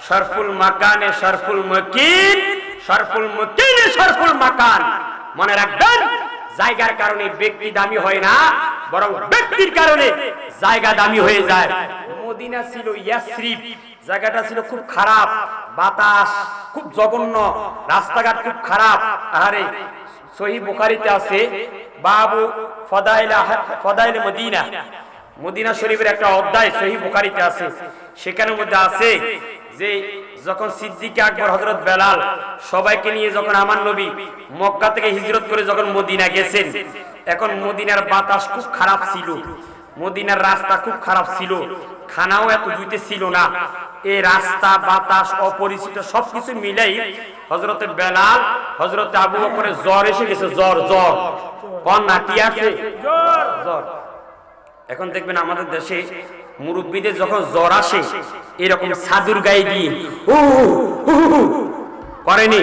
শরফুল মাকানে শরফুল মুকিন, শরফুল মুকিনে শরফুল মাকান। মনে রাখবেন, জায়গার কারণে ব্যক্তি দামি হয় না, বরং ব্যক্তির কারণে জায়গা দামি হয়ে যায়। মদিনা ছিল ইয়াসরিব, জায়গাটা ছিল খুব খারাপ, বাতাস খুব জঘন্য, রাস্তাঘাট খুব খারাপ। আরে সহিহ বুখারীতে আছে বাবু ফদাইল মদিনা, মদিনা শরীফের একটা অধ্যায় সহিহ বুখারীতে আছে। সেখানের মধ্যে আছে যে যখন সিদ্দিক আকবর, হযরত বেলাল সবাইকে নিয়ে যখন আমার নবী মক্কা থেকে হিজরত করে যখন মদিনা গেছেন, এখন মদিনার বাতাস খুব খারাপ ছিল, মদিনার রাস্তা খুব খারাপ ছিল, খানাও এত জুইতে ছিল না। এই রাস্তা বাতাস অপরিচিত সবকিছু মিলাই হযরত বেলাল, হযরত আবু বকরের জ্বর এসে গেছে। জ্বর জ্বর কোন না, কি আছে? জ্বর। এখন দেখবেন আমাদের দেশে মুরব্বীদের যখন জ্বর আসে এরকম সাদুর গায়ে দিয়ে করেনি।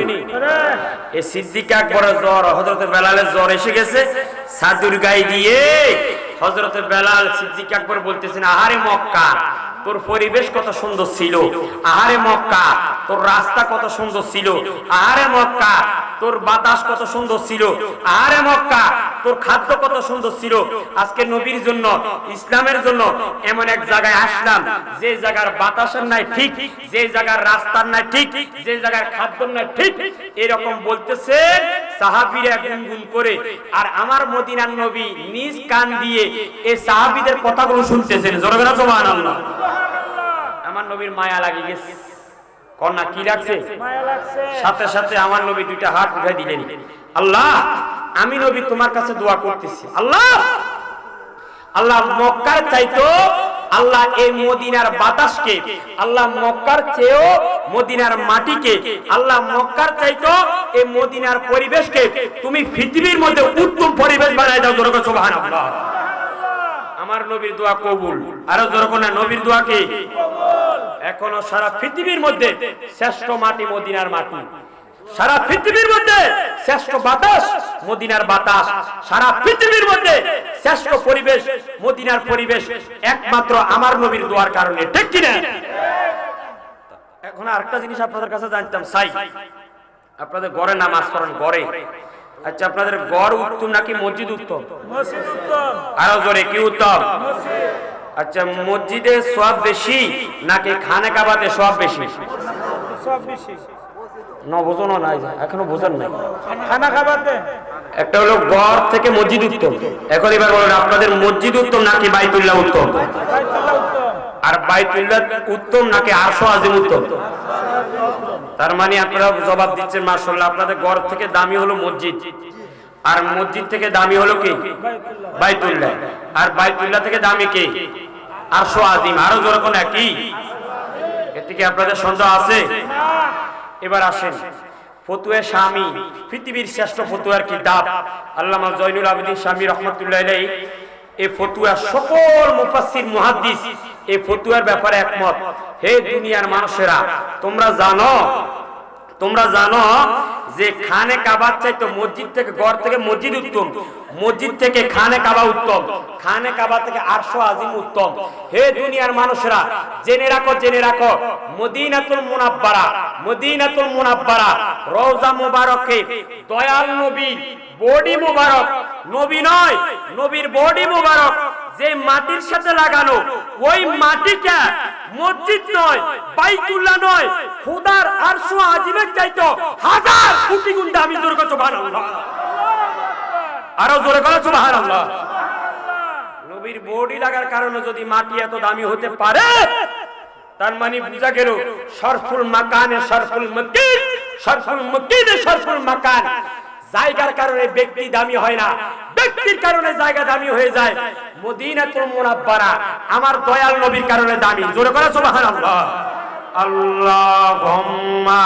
এই সিদ্দিক আকবরের জ্বর, হযরত বেলালের জ্বর এসে গেছে, সাদুর গায়ে দিয়ে হযরত বেলাল সিদ্দিক আকবর বলতেছেন, আহারে মক্কা তোর পরিবেশ কত সুন্দর ছিল, আহারে মক্কা তোর রাস্তা কত সুন্দর ছিল, আহারে মক্কা তোর বাতাস কত সুন্দর ছিল, আহারে মক্কা তোর খাদ্য কত সুন্দর ছিল। আজকে নবীর জন্য, ইসলামের জন্য এমন এক জায়গায় আসলাম যে জায়গার বাতাসের নাই ঠিক, যে জায়গার রাস্তার নাই ঠিক, যে জায়গার খাদ্যর নাই ঠিক। এরকম বলতেছে সাহাবীরা গুনগুন করে, আর আমার মদিনার নবী নিজ কান দিয়ে এই সাহাবীদের কথাগুলো শুনতেছেন। জোরে বলো সুবহানাল্লাহ। আমার নবীর মায়া লাগে গেছে, কন্যা কি লাগছে? সাথে সাথে আমার নবী দুইটা হাত উঠাই দিলেন, আল্লাহ আমি নবী তোমার কাছে দোয়া করতেছি, আল্লাহ আল্লাহ মক্কার চাইতো আল্লাহ এই মদিনার বাতাসকে, আল্লাহ মক্কার চেয়েও মদিনার মাটিকে, আল্লাহ মক্কার চাইতো এই মদিনার পরিবেশকে তুমি পৃথিবীর মধ্যে উত্তম পরিবেশ বানাই দাও। জোরে সুবহানাল্লাহ। আমার নবীর দোয়া কবুল। আরো জোরে কোন নবীর দোয়া কি কবুল? এখনো সারা পৃথিবীর মধ্যে শ্রেষ্ঠ মাটি মদিনার মাটি, সারা পৃথিবীর মধ্যে শ্রেষ্ঠ বাতাস মদিনার বাতাস, সারা পৃথিবীর মধ্যে শ্রেষ্ঠ পরিবেশ মদিনার পরিবেশ একমাত্র আমার নবীর দোয়ার কারণে, ঠিক কি না? এখন আরেকটা জিনিস আপনাদের কাছে জানতাম চাই, আপনাদের ঘরে নামাজ পড়েন ঘরে, আচ্ছা আপনাদের ঘর উত্তম নাকি মসজিদ উত্তম? মসজিদ উত্তম। আরো জোরে কি উত্তম? মসজিদ। আচ্ছা মসজিদে সওয়াব বেশি নাকি খানে কাবাতে সওয়াব বেশি? সওয়াব বেশি। না বোঝানো নাই, এখনো বোঝেন নাই। খানা খাবাতে একটা হলো ঘর থেকে মসজিদ উত্তম, এখন এবার বলেন আপনাদের মসজিদ উত্তম নাকি বাইতুল্লাহ উত্তম? বাইতুল্লাহ উত্তম। আর বাইতুল্লাহ উত্তম নাকি আরশ আজিম উত্তম? তার মানে আপনারা জবাব দিচ্ছেন মাশাআল্লাহ, আপনাদের ঘর থেকে দামি হলো মসজিদ, আর মসজিদ থেকে দামি হলো কি? বাইতুল্লাহ। আর বাইতুল্লাহ থেকে দামি কি? আরশ আজিম। আরো জোরে কোন কি? এতে কি আপনাদের সন্দেহ আছে? এবার আসেন ফতুয়া শামী, পৃথিবীর শ্রেষ্ঠ ফতুয়ার কিতাব আল্লামা জয়নুল আবেদিন শামী রাহমাতুল্লাহ আলাইহি, এই ফতুয়া সকল মুফাসসির মুহাদ্দিস এই ফতুয়ার ব্যাপারে একমত। হে দুনিয়ার মানুষেরা, তোমরা জানো যে খানে কাবার চাইতে মসজিদ থেকে ঘর থেকে মসজিদ উত্তম, মসজিদ থেকে খানে কাবা উত্তম, খানে কাবা থেকে আরশ আজিম উত্তম। হে দুনিয়ার মানুষেরা, জেনে রাখো মদিনাতুল মুনাব্বারা রওজা মুবারকে দয়াল নবীর বডি মুবারক, নবী নয় নবীর বডি মুবারক যে মাটির সাথে লাগানো, ওই মাটিটা মসজিদ নয় বাইতুল্লাহ নয়, খোদার আরশ আজিমের চাইতো হাজার কোটি গুণ দামি। জোরে করে সুবহানাল্লাহ। আরো জোরে করে সুবহানাল্লাহ। নবীর বডি লাগার কারণে যদি মাটি এত দামি হতে পারে, তার মানে বুঝা গেল শরফুল মাকানে শরফুল মকিন, শরফুল মকিনে শরফুল মাকান। জায়গার কারণে ব্যক্তি দামি হয় না, ব্যক্তির কারণে জায়গা দামি হয়ে যায়। মদিনাতুল মুনাব্বারা আমার দয়াল নবীর কারণে দামি। জোরে করে সুবহানাল্লাহ। আল্লাহুম্মা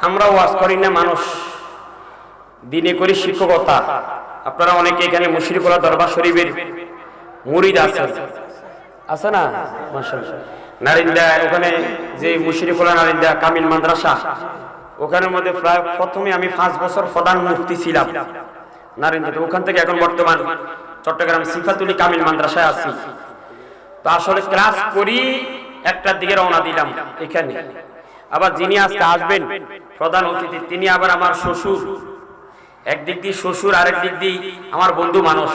আমরা ওয়াজ করি না, মানুষ দিনে করি শিক্ষকতা। আপনারা অনেকে এখানে মুশরিকুল্লাহ দরবার শরীফের মুরিদ আছেন, আছে না? মাশাআল্লাহ। নারিন্দা ওখানে যে মুশরিকুল্লাহ নারিন্দা কামিল মাদ্রাসা, ওখানের মধ্যে প্রায় প্রথমে আমি 5 বছর প্রধান মুফতি ছিলাম নারিন্দাতে। ওখান থেকে এখন বর্তমান চট্টগ্রাম সিফাতুলি কামিল মাদ্রাসায় আছি। তো আসলে ক্লাস করি 1টার দিকে রওনা দিলাম এখানে। আবার যিনি আজকে আসবেন প্রধান অতিথি, তিনি আবার আমার শ্বশুর, একদিক দিয়ে শ্বশুর, আরেক দিক দিয়ে আমার বন্ধু মানুষ,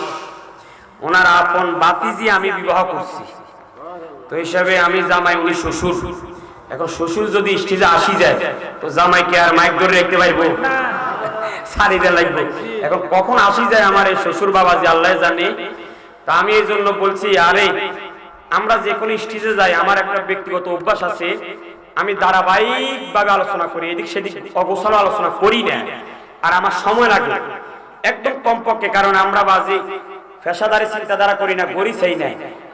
ওনার আপন বাতিজি আমি বিবাহ করছি। তো হিসাবে আমি জামাই, উনি শ্বশুর। এখন শ্বশুর যদি স্টেজে আসি যায়, তো জামাইকে আর মাইক ধরে রাখতে পারবো? সারিতে লাগবে। এখন কখন আসি যায় আমার এই শ্বশুর বাবাজি আল্লাহ জানে। তা আমি এই জন্য বলছি, আরে আমরা যে কোনো স্টেজে যাই, আমার একটা ব্যক্তিগত অভ্যাস আছে, আমি ধারাবাহিক ভাবে আলোচনা করি, এদিক সেদিক অগোছালো আলোচনা করি না। আর আমার সময় লাগে একদম কমপক্ষে, কারণ আমরা বাজি পেশাদারি চিন্তাধারা করি না, গড়ি চাই না।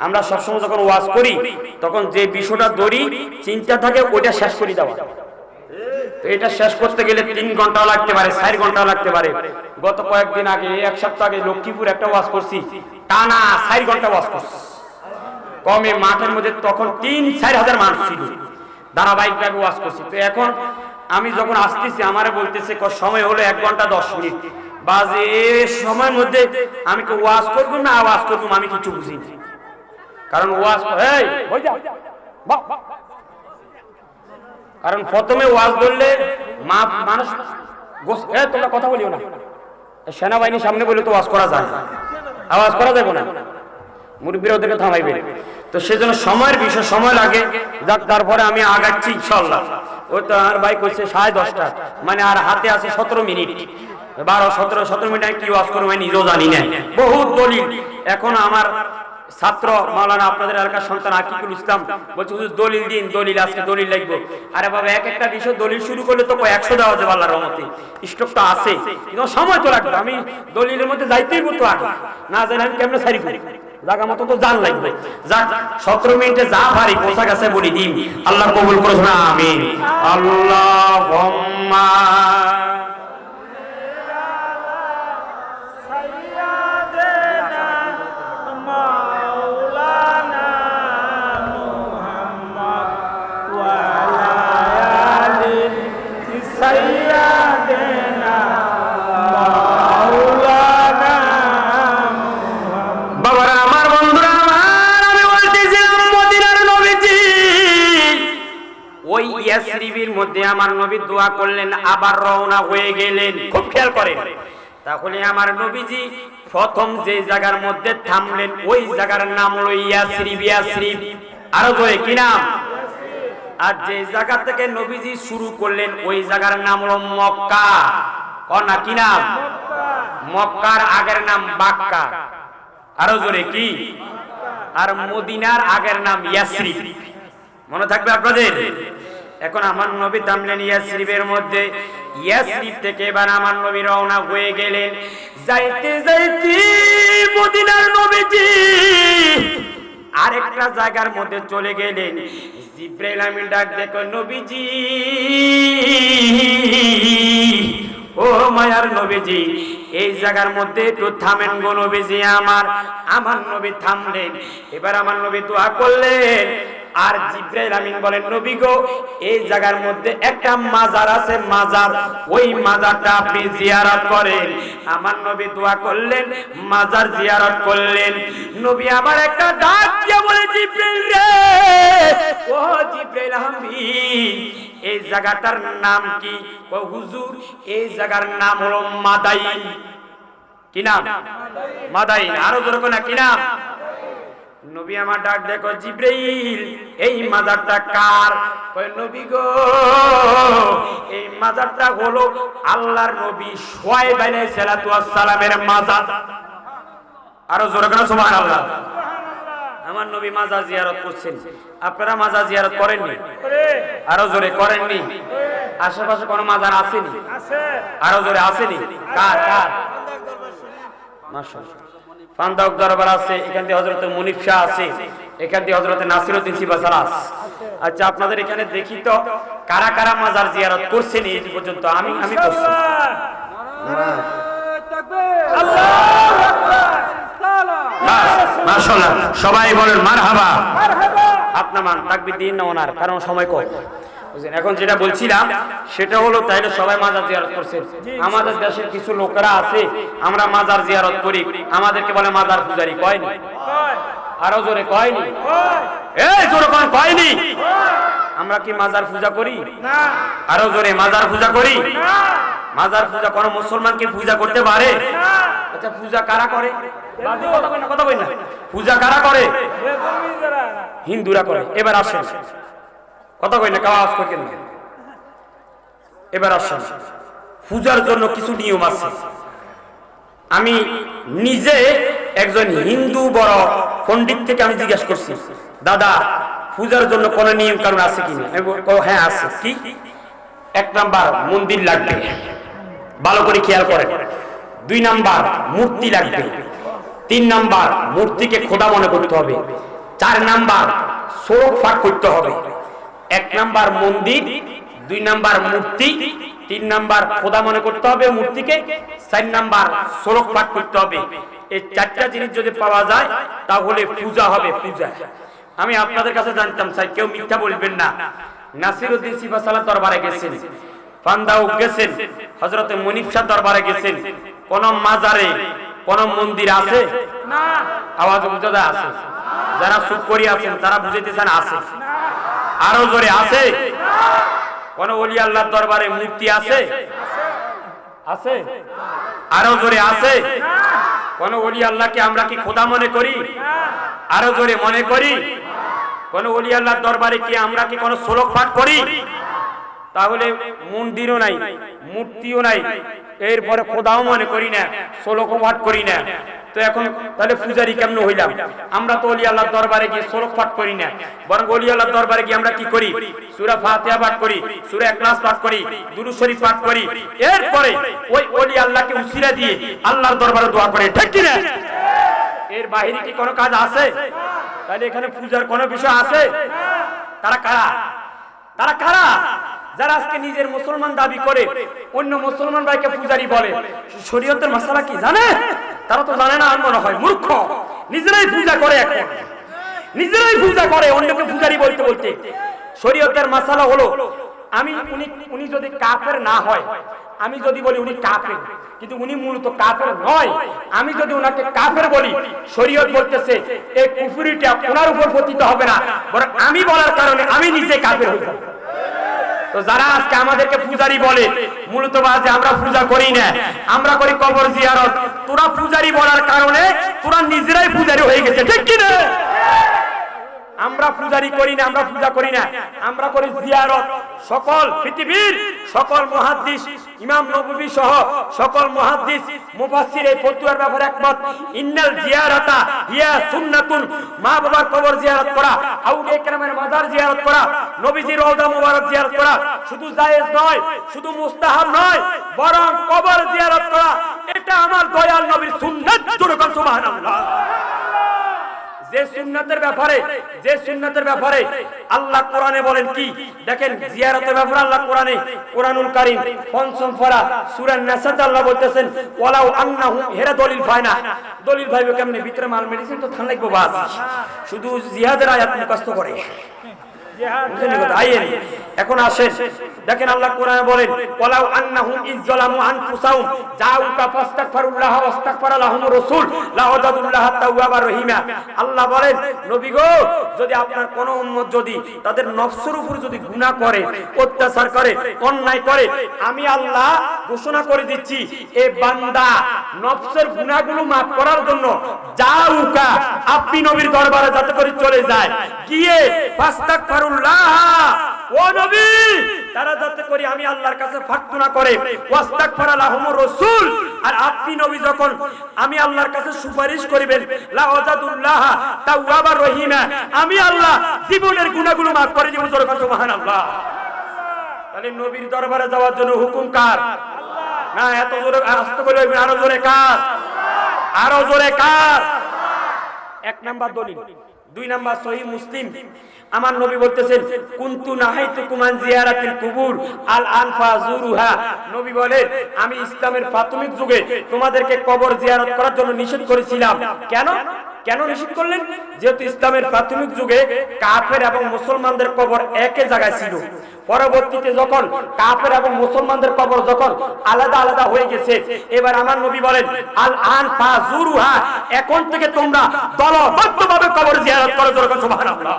আমরা সবসময় যখন ওয়াজ করি, তখন যে বিষয়টা ধরি চিন্তা থাকে ওইটা শেষ করে দেওয়া। তো এটা শেষ করতে গেলে 3 ঘন্টাও লাগতে পারে, 4 ঘন্টাও লাগতে পারে। গত কয়েকদিন আগে, 1 সপ্তাহ আগে লক্ষ্মীপুর একটা ওয়াজ করছি, টানা 4 ঘন্টা ওয়াজ করছি। কমে মাঠের মধ্যে তখন 3-4 হাজার মানুষ ছিল, ধারাবাহিক ভাবে ওয়াজ করছি। তো এখন আমি যখন আসতেছি, আমারে বলতেছে সময় হলো 1 ঘন্টা 10 মিনিট বাজে। এই সময়ের মধ্যে আমি কি ওয়াজ করব না আওয়াজ করব, আমি কিছু বুঝি না। কারণ ওয়াজ কারণ প্রথমে ওয়াজ বললে মানুষ তোমরা কথা বলিও না, সেনাবাহিনীর সামনে বলে তো ওয়াজ করা যায় না। আওয়াজ করা যাবে না, মুরব্বীরা ওদেরকে থামাইবেন। তো সেজন্য সময়ের বিষয়, সময় লাগে। যাক, তারপরে আমি আগাচ্ছি ইনশাআল্লাহ। ওই তো আর ভাই কইছে 10:30, মানে আর হাতে আছে 17 মিনিট, 12-17 মিনিট কি ওয়াজ করবো আমি নিজেও জানি না। বহুত দলিল। এখন আমার ছাত্র মাওলানা আপনাদের এলাকার সন্তান আকিকুল ইসলাম বলছে হুজুর দলিল দিন, দলিল আজকে দলিল লাগবে। আরে বাবা, এক একটা বিষয় দলিল শুরু করলে তো 100 দেওয়া যাবে আল্লাহর রহমতে, স্টক তো আছে, কিন্তু সময় তো লাগবে। আমি দলিলের মধ্যে যাইতেই বলতো আগে, না জানি আমি কেমনে সারি করি, জায়গা মতো তো জান লাগবে। যাক, 17 মিনিটে যা পারি পোশা গেছে বলি দিন। আল্লাহ কবুল করুন, আমিন। আল্লাহুম্মা ইয়াসরিবের মধ্যে আমার নবী দোয়া করলেন, আবার রওনা হয়ে গেলেন। খুব খেয়াল করেন। তাহলে আমার নবীজি প্রথম যে জায়গার মধ্যে থামলেন ওই জায়গার নাম হলো ইয়াসরিব। ইয়াসরিব আরো জোরে কি নাম? আর যে জায়গা থেকে নবীজি শুরু করলেন ওই জায়গার নাম হলো মক্কা। না কি নাম? মক্কার আগের নাম বাক্কা। আরো জোরে কি? আর মদিনার আগের নাম ইয়াসরিব। মনে থাকবে আপনাদের? এখন আমার নবী থামলেন ইয়াসরিবের মধ্যে। ইয়াসরিব থেকে এবার আমার নবী রওনা হয়ে গেলেন। যাইতে যাইতে মদিনার নবীজি আরেকটা জায়গার মধ্যে চলে গেলেন। জিবরাইল আমিন ডাক দেখো, নবীজি ও মায়ার নবীজি, এই জায়গার মধ্যে একটু থামেন গো নবীজি। আমার নবী থামলেন। এবার আমার নবী দোয়া করলেন। আর জিবরাইল আমিন বলেন, নবী গো, এই জায়গার মধ্যে একটা মাজার আছে, মাজার, ওই মাজারটা আপনি জিয়ারত করেন। আমার নবী দোয়া করলেন, মাজার জিয়ারত করলেন। নবী আবার একটা ডাক দিয়ে বলে, জিবরাইল রে, ও জিবরাইল আমিন, এই জায়গাটার নাম কি? ও হুজুর, এই জায়গার নাম হলো মাদাইন। কি নাম? মাদাইন। আরো জোরে কোন কি নাম? নবী আমার ডাক দেখো, জিবরাইল, এই মাজারটা কার? কয় নবী গো, এই মাজারটা হলো আল্লাহর নবী শুআয়ব আলাইহিস সালাতু ওয়াস সালামের মাজার। আরো জোরে করে সুবহানাল্লাহ। আমার নবী মাজার জিয়ারত করছেন। আপনারা মাজার জিয়ারত করেননি? আরো জোরে করেননি? আশেপাশে কোন মাজার আসেনি? আরো জোরে আসেনি? কার কার? মাশাআল্লাহ, ফান্দাক দরবার আছে, এখান দিয়ে হযরত মুনিফ শাহ আছে, এখান দিয়ে হযরত নাসিরউদ্দিন সিবাসালা আছে। আচ্ছা, আপনাদের এখানে দেখি তো কারা কারা মাজার জিয়ারত করছেন এই পর্যন্ত? আমি করছি। আল্লাহু আকবার, মাশাআল্লাহ, সবাই বলেন মারহাবা। আপনার মান তাকবীর দিন না ওনার, কারণ সময় কম। এখন যেটা বলছিলাম সেটা হলো, তাইলে সবাই মাজার জিয়ারত করছেন। আমাদের দেশের কিছু লোকেরা আছে, আমরা মাজার জিয়ারত করি, আমাদেরকে বলে মাজার পূজারি। কয়নি? আরো জোরে কয়নি? এই জোরে কোন কয়নি? আমরা কি মাজার পূজা করি? না। আরো জোরে, মাজার পূজা করি? না। মাজার পূজা কোন মুসলমান কি পূজা করতে পারে? না। আচ্ছা, পূজা কারা করে? কথা কই না। পূজা কারা করে? হিন্দুরা করে। এবার আসেন, কথা কই না, আওয়াজ করেন না। এবার আসেন, পূজার জন্য কিছু নিয়ম আছে। আমি নিজে একজন হিন্দু বড় পণ্ডিত থেকে আমি জিজ্ঞেস করছি, দাদা পূজার জন্য কোন নিয়ম কারণ আছে কিনা? হ্যাঁ আছে। কি? 1 নাম্বার মন্দির লাগবে, ভালো করে খেয়াল করেন। 2 নাম্বার মূর্তি লাগবে। 3 নাম্বার মূর্তিকে খোদা মনে করতে হবে। 4 নাম্বার সড়ক ফাঁক করতে হবে। 1 নাম্বার মন্দির, 2 নাম্বার মূর্তি, 3 নাম্বার খোদা মনে করতে হবে মূর্তিকে, 4 নাম্বার সড়ক ফাঁক করতে হবে। এই 4টা জিনিস যদি পাওয়া যায় তাহলে পূজা হবে। পূজা আমি আপনাদের কাছে জানতাম চাই, কেউ মিথ্যা বলবেন না। নাসিরউদ্দিন সিবাসালা দরবারে গেছেন, ফান্দাও গেছেন, হযরত মুনিফ শাহ দরবারে গেছেন। কোন মাজারে কোন মন্দির আছে? না। আওয়াজ বুঝা আছে? যারা চুপ করে আছেন তারা বুঝাইতেছেন আছে। আরো জোরে আছে? কোন ওলি আল্লাহর দরবারে মূর্তি আছে? আছে? আরো জোরে আছে? কোন ওলি আল্লাহকে আমরা কি খোদা মনে করি? আরো জোরে মনে করি? কোন ওলি আল্লাহর দরবারে কি আমরা কি কোন শ্লোক পাঠ করি? তাহলে মন্দিরও নাই, মূর্তিও নাই, এরপরে খোদাও মনে করি না, শ্লোকও পাঠ করি না। তো এখন তাহলে পূজারি কেমন হইলাম? আমরা তো ওলি আল্লাহর দরবারে গিয়ে শ্লোক পাঠ করি না, বরং ওলি আল্লাহর দরবারে গিয়ে আমরা কি করি? সূরা ফাতিহা পাঠ করি, সূরা ইখলাস পাঠ করি, দুরূদ শরীফ পাঠ করি, এরপরে ওই ওলি আল্লাহকে উসিলা দিয়ে আল্লাহর দরবারে দোয়া করে, ঠিক কি না? এর বাইরে কি কোনো কাজ আছে? তাহলে এখানে পূজার কোনো বিষয় আছে? তারা কারা? তারা কারা যারা আজকে নিজের মুসলমান দাবি করে অন্য মুসলমান ভাইকে পূজারি বলে? শরীয়তের মাসালা কি জানে? তারা তো জানে না, আর মনে হয় মূর্খ। নিজেরাই পূজা করে, এখন নিজেরাই পূজা করে অন্যকে পূজারি বলতে বলতে। শরীয়তের মাসালা হলো, উনি যদি কাফের না হয়, আমি যদি বলি উনি কাফের, কিন্তু উনি মূলত কাফের নয়, আমি যদি ওনাকে কাফের বলি, শরীয়ত বলতেছে এই কুফরিটা ওনার উপর পতিত হবে না, বরং আমি বলার কারণে আমি নিজে কাফের হই। তো যারা আজকে আমাদেরকে পূজারি বলে, মূলত বাজে আমরা পূজা করি না, আমরা করি কবর জিয়ারত। তোরা পূজারি বলার কারণে তোরা নিজেরাই পূজারি হয়ে গেছে, ঠিক কি না? আমরা পূজারি করি না, আমরা পূজা করি না, আমরা করি জিয়ারত। সকল পৃথিবীর সকল মুহাদ্দিস, ইমাম নববী সহ সকল মুহাদ্দিস মুফাসসির এই ফতোয়ার ব্যাপারে একমত। ইন্নাল জিয়ারাতা হিয়া সুন্নাতুন, মা বাবার কবর জিয়ারত করা, আউলিয়া কেরামের মাজার জিয়ারত করা, নবীজির রওজা মুবারক জিয়ারত করা শুধু জায়েজ নয়, শুধু মুস্তাহাব নয়, বরং কবর জিয়ারত করা এটা আমার দয়াল নবীর সুন্নাত। জোরে বল সুবহানাল্লাহ। যে সুন্নাতের ব্যাপারে আল্লাহ কোরআনে বলেন কি দেখেন, জিয়ারতের ব্যাপারে আল্লাহ কোরআনুল কারীম ৫ম পারা সূরা নাসাতে আল্লাহ বলতেছেন ওয়ালাউ আন্নাহু, হেরা দলিল পায় না। দলিল ভাইবে কেমনে? ভিতরে মাল মেডিসিন তো থান লাগবে, বাস শুধু জিহাদের আয়াত মুখস্থ করে। এখন আসেন দেখেন আল্লাহ কোরআনে বলেন ওয়ালাউ আন্নাহুম ইযলামু আনফুসাহুম জাউকা ফাস্তাগফিরুল্লাহ ওয়াস্তাগফারা লাহুমুর রাসূল লাওয়াজাদুল্লাহ তাওয়াবার রহিমা। আল্লাহ বলেন নবী গো, যদি আপনার কোন উম্মত যদি তাদের নফসের উপর যদি গুনাহ করে, অত্যাচার করে, অন্যায় করে, আমি আল্লাহ ঘোষণা করে দিচ্ছি এই বান্দা নফসের গুনাহগুলো maaf করার জন্য জাউকা আপনি নবীর দরবারে যাতে করে চলে যায়, গিয়ে ফাস্তাগফিরুল্লাহ, ও নবী তারা যাতে করে আমি আল্লাহর কাছে প্রার্থনা করে, ওয়াস্তাগফারা লাহুমুর রাসূল, আর আপনি নবী যখন আমি আল্লাহর কাছে সুপারিশ করিবেন, লাওয়াজাদুল্লাহ তাওয়াবার রহিমা, আমি আল্লাহ জীবনের গুনাহগুলো maaf করে দিব। জোরে বল সুবহানাল্লাহ। তাহলে নবীর দরবারে যাওয়ার জন্য হুকুম কার? না এত জোরে আস্তে বলে আরো জোরে কার? আরো জোরে কার? এক নাম্বার দলিল। ২ নাম্বার সহিহ মুসলিম, আমার নবী বলতেছেন কুনতু নাহাইতুকুম আন জিয়ারাতিল কুবুর আল আনফাজুরুহা। নবী বলেন আমি ইসলামের প্রাথমিক যুগে তোমাদেরকে কবর জিয়ারত করার জন্য নিষেধ করেছিলাম। কেন কেন নিষেধ করলেন? যেহেতু ইসলামের প্রাথমিক যুগে কাফের এবং মুসলমানদের কবর একই জায়গায় ছিল। পরবর্তীতে যখন কাফের এবং মুসলমানদের কবর যখন আলাদা আলাদা হয়ে গেছে, এবার আমার নবী বলেন আল আনফাজুরুহা, এখন থেকে তোমরা দলবদ্ধভাবে কবর জিয়ারত করো। সুবহানাল্লাহ।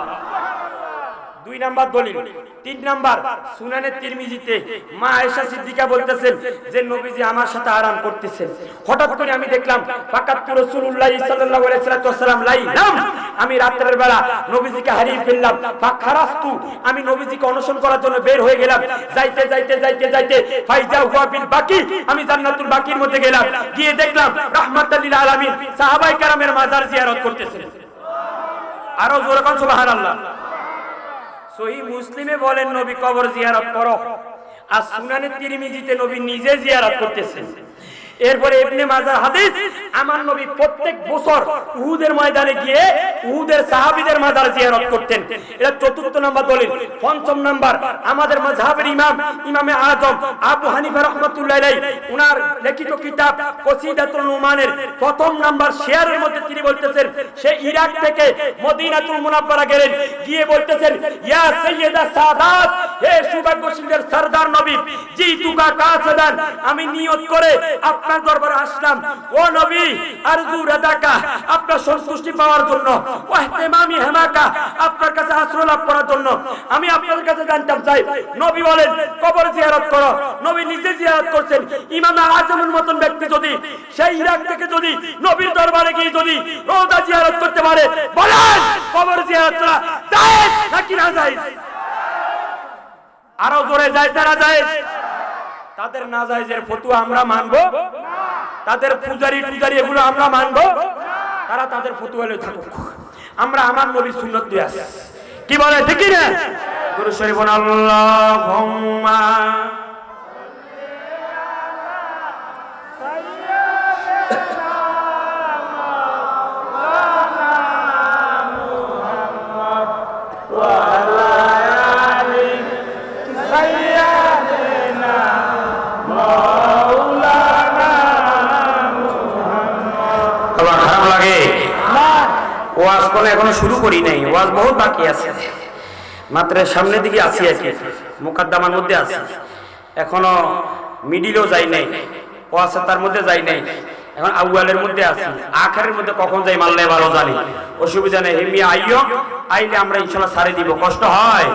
২ নাম্বার দলিল। ৩ নাম্বার সুনানে তিরমিজিতে মা আয়েশা সিদ্দিকা বলতেছেন যে নবীজি আমার সাথে আরাম করতেছেন, হঠাৎ করে আমি দেখলাম ফাকাত রাসূলুল্লাহ সাল্লাল্লাহু আলাইহি ওয়াসাল্লাম লাইলাম, আমি রাতের বেলা নবীজিকে হারিয়ে ফেললাম। ফাখারাস্তু, আমি নবীজিকে অনশন করার জন্য বের হয়ে গেলাম। যাইতে যাইতে যাইতে যাইতে ফাইজা হুয়া বিল বাকি, আমি জান্নাতুল বাকির মধ্যে গেলাম, গিয়ে দেখলাম রাহমাতাল লিল আলামিন সাহাবায়ে কেরামের মাজার জিয়ারত করতেছেন। আরো জোরে বল সুবহানাল্লাহ। সহিহ মুসলিমে বলেন নবী কবর জিয়ারত করো, আর সুনানে তিরমিজিতে নবী নিজে জিয়ারত করতেছেন। এরপরে ইবনে মাজাহ হাদিস, আমার নবী প্রত্যেক বছর উহুদের ময়দানে গিয়ে উহুদের সাহাবীদের মাজার জিয়ারত করতেন। এটা ৪র্থ নাম্বার দলিল। ৫ম নাম্বার, আমাদের মাযহাবের ইমামে আযম আবু হানিফা রাহমাতুল্লাহ আলাইহি উনার লিখিত কিতাব কসিদাতুল নুমানের ১ম নাম্বার শেয়ারের মধ্যে তিনি বলতেছেন সে ইরাক থেকে মদিনাতুল মুনাওয়ারা গেলেন, গিয়ে বলতেছেন ইয়া সাইয়্যিদা সাদাত, হে সৌভাগ্যশীলদের সরদার নবী, জি তুকা কাসাদান, আমি নিয়ত করে আপনার দরবারে আসলাম ও নবী আরজু রাদাকা আপনার সন্তুষ্টি পাওয়ার জন্য ওয়া ইহতিমামি হামাকা আপনার কাছে আশ্রয় লাভ করার জন্য আমি আপনার কাছে জানতাম চাই নবী বলেন কবর জিয়ারত করো নবী নিজে জিয়ারত করছেন ইমাম আজমের মতন ব্যক্তি যদি সেই ইরাক থেকে যদি নবীর দরবারে গিয়ে যদি রওজা জিয়ারত করতে পারে বলেন কবর জিয়ারত করা জায়েজ নাকি না জায়েজ আরো জোরে জায়েজ না জায়েজ তাদের না জায়েজের ফতোয়া আমরা মানব তাদের পূজারি এগুলো আমরা মানব তারা তাদের ফতোয়া লয়ে থাকুক আমরা আমার নবীর সুন্নাত দিয়ে আছি কি বলে ঠিক না গুরু শরীফ আল্লাহুম্মা ওয়াজ কোন এখনো শুরু করি নাই ওয়াজ বহুত বাকি আছে মাত্র সামনের দিকে আছি আর কি মুকদ্দমার মধ্যে আছি এখনো মিডিলও যাই নাই ওয়াজ তার মধ্যে যাই নাই এখন আউয়ালের মধ্যে আছি আখেরের মধ্যে কখন যাই মাল্লাই ভালো জানি অসুবিধা নেই হেমি আইও আইলে আমরা ইনশাআল্লাহ সারি দিব কষ্ট হয়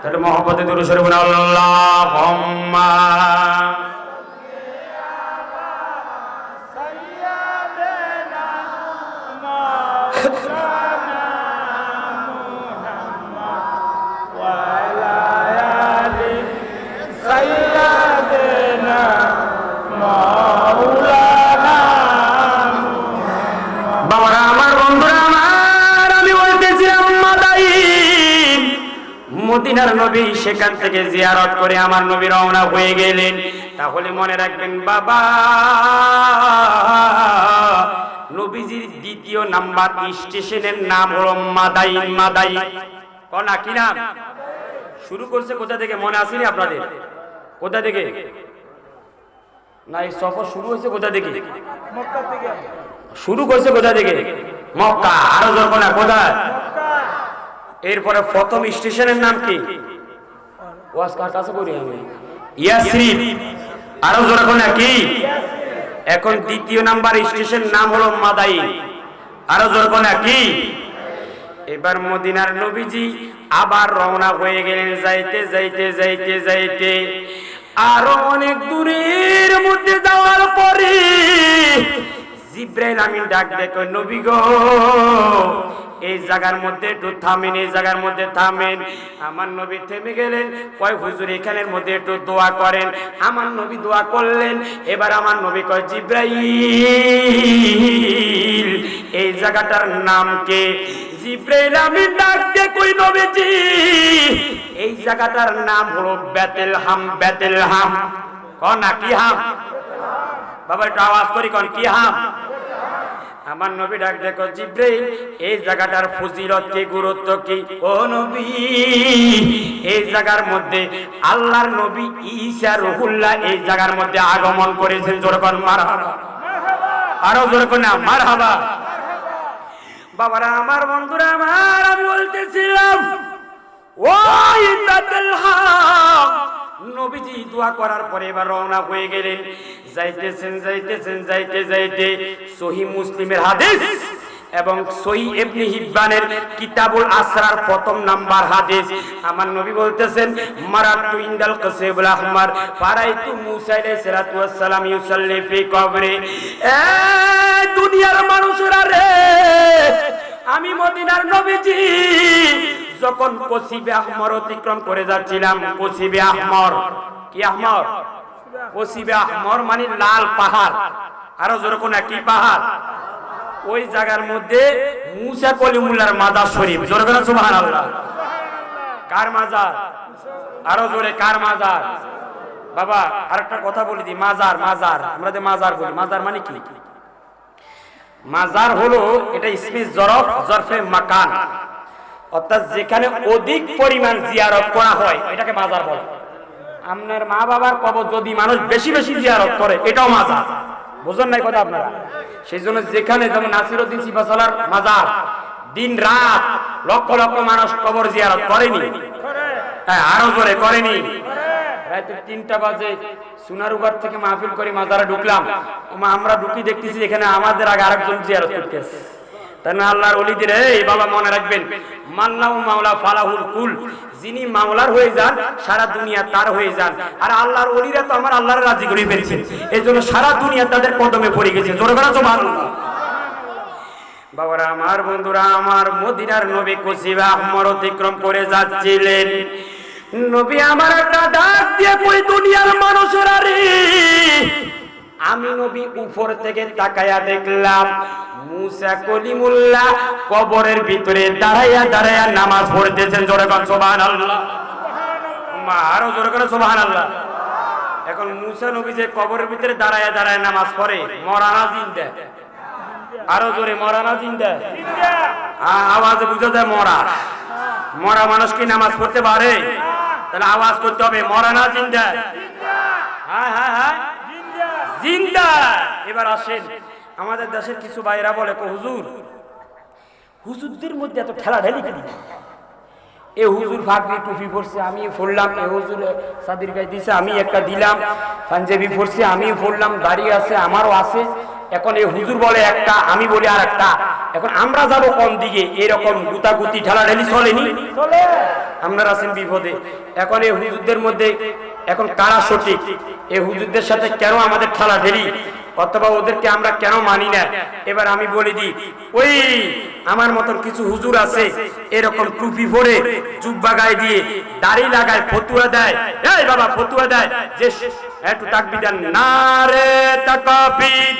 তাহলে মহব্বতে দুরূদ শরীফ আল্লাহুম্মা মদিনার নবী সেখান থেকে জিয়ারত করে আমার নবী রওনা হয়ে গেলেন তাহলে মনে রাখবেন বাবা নবীজির দ্বিতীয় নাম্বার স্টেশনের নাম হলো মাদাইন কোন কি নাম শুরু করছে কোথা থেকে মনে আসেনি আপনাদের কোথা থেকে না এই সফর শুরু হয়েছে কোথা থেকে মক্কা থেকে শুরু করছে কোথা থেকে মক্কা আরো জোর কোনা কোথায় এরপরে প্রথম স্টেশনের নাম কি ওয়াজ কার কাছে করি আমি ইয়াসরিব আরো জোরে কোন কি এখন দ্বিতীয় নাম্বার স্টেশন নাম হলো মাদাইন আরো জোরে কোন কি এবার মদিনার নবীজি আবার রওনা হয়ে গেলেন যাইতে আরো অনেক দূরের মধ্যে যাওয়ার পরে জিব্রাইল আমিন ডাক দেখো নবী গো এই জায়গার মধ্যে একটু থামেন এই জায়গার মধ্যে থামেন আমার নবী থেমে গেলেন কয় হুজুর এখানের মধ্যে একটু দোয়া করেন আমার নবী দোয়া করলেন এবার আমার নবী কয় জিব্রাইল এই জায়গাটার নাম কি জিব্রাইল আমিন ডাক দে কই নবীজি এই জায়গাটার নাম হলো বেতেলহাম কোন না কি হাম বাবা একটু আওয়াজ করি কোন কি হাম আমার নবী ডাক দেখো জিব্রাইল এই জায়গাটার ফজিলত কি গুরুত্ব কি ও নবী এই জায়গার মধ্যে আল্লাহর নবী ঈসা রুহুল্লাহ এই জায়গার মধ্যে আগমন করেছেন জোরে কোন মারহাবা আরো জোরে কোন মারহাবা বাবারা আমার বন্ধুরা আমার আমি বলতেছিলাম ওই বেতেলহাম নবীজি দোয়া করার পরে এবার রওনা হয়ে গেলেন যাইতে সহিহ মুসলিমের হাদিস এবং সহিহ ইবনে হিব্বানের কিতাবুল আসরার প্রথম নাম্বার হাদিস আমার নবী বলতেছেন মারাতু ইনদাল কাসিবুল আহমার ফারাইতু মুসা আলাইহিস সালাতু ওয়াস সালাম ইউসাল্লি ফি কবরে এ দুনিয়ার মানুষরা রে আমি মদিনার নবীজি যখন কসিবে আহমর অতিক্রম করে যাচ্ছিলাম কসিবে আহমর কি আহমর কসিবে আহমর মানে লাল পাহাড় আরো যেরকম কি পাহাড় ওই জায়গার মধ্যে মুসা কলিমুল্লাহর মাজার শরীফ জোরে বলেন সুবহানাল্লাহ কার মাজার আরো জোরে কার মাজার বাবা আরেকটা কথা বলি দি মাজার আমরা যে মাজার বলি মাজার মানে কি মাজার হলো এটা ইসমে জরফে মাকান অর্থাৎ যেখানে অধিক পরিমাণ জিয়ারত করা হয় এটাকে মাজার বলে আপনার মা বাবার কবর যদি মানুষ বেশি জিয়ারত করে এটাও মাজার বুঝেন নাই কথা আপনারা সেই জন্য যেখানে যেমন নাসিরউদ্দিন সিপাহসালার মাজার দিন রাত লক্ষ লক্ষ মানুষ কবর জিয়ারত করেনি হ্যাঁ আরো জোরে করেনি রাতে 3টা বাজে সোনারুঘাট থেকে মাহফিল করে মাজারে ঢুকলাম। আমরা ঢুকি দেখতেছি এখানে আমাদের আগে আরেকজন জিয়ারত করতেছে। তাই না আল্লাহর ওলিদের, এই বাবা মনে রাখবেন, মাল্লাহু মাওলা ফালাহুল কুল, যিনি মাওলার হয়ে যান সারা দুনিয়া তার হয়ে যান। আর আল্লাহর ওলিরা তো আমার আল্লাহর রাজি করে ফেলছেন, এইজন্য সারা দুনিয়া তাদের কদমে পড়ে গেছে। জোরে বলো সুবহানাল্লাহ। বাবারা আমার, বন্ধুরা আমার, মদিনার নবী কসিবা আহমর অতিক্রম করে যাচ্ছিলেন। নবী আমার একটা ডাক দিয়ে কই, দুনিয়ার মানুষেরা রে, আমি নবী উপর থেকে তাকায়া দেখলাম মুসা কলিমুল্লাহ কবরের ভিতরে দাঁড়াইয়া দাঁড়াইয়া নামাজ পড়তেছেন। জোরে বল সুবহানাল্লাহ। আরো জোরে করে সুবহানাল্লাহ। এখন মুসা নবী যে কবরের ভিতরে দাঁড়াইয়া দাঁড়াইয়া নামাজ পড়ে, মরা না জিন্দা? আরো জোরে, মরা না জিন্দা? আওয়াজে বুঝা যায় মরা। মরা মানুষ কি নামাজ পড়তে পারে? তাহলে আওয়াজ করতে হবে, মরা না জিন্দা? হ্যাঁ হ্যাঁ হ্যাঁ, জিন্দা। এবার আসেন, আমাদের দেশের কিছু ভাইরা বলে, হুজুর, হুজুরদের মধ্যে এত ঠেলা ঢেলি কেন? এ হুজুর পাগড়ি টুপি পরছে, আমি পরলাম। এ হুজুর সাদির গায়ে দিছে, আমি একটা দিলাম। পাঞ্জাবি পরছে, আমি পরলাম। দাড়ি আছে, আমারও আছে। এখন এই হুজুর বলে একটা, আমি বলি আর একটা। এখন আমরা যাব কোন দিকে? এরকম গুতাগুতি ঠেলা ঢেলি চলেনি? আপনারা আছেন বিপদে। এখন এই হুজুরদের মধ্যে এখন কারা সঠিক? এই হুজুরদের সাথে কেন আমাদের ঠেলা ঢেলি, অথবা ওদেরকে আমরা কেন মানি না? এবার আমি বলে দিই, ওই আমার মতন কিছু হুজুর আছে, এরকম টুপি পরে জুব্বা গায়ে দিয়ে দাড়ি লাগায় ফতুয়া দেয়। এই বাবা ফতুয়া দেয় যে একটু তাকবীর দেন, নারে তাকবীর,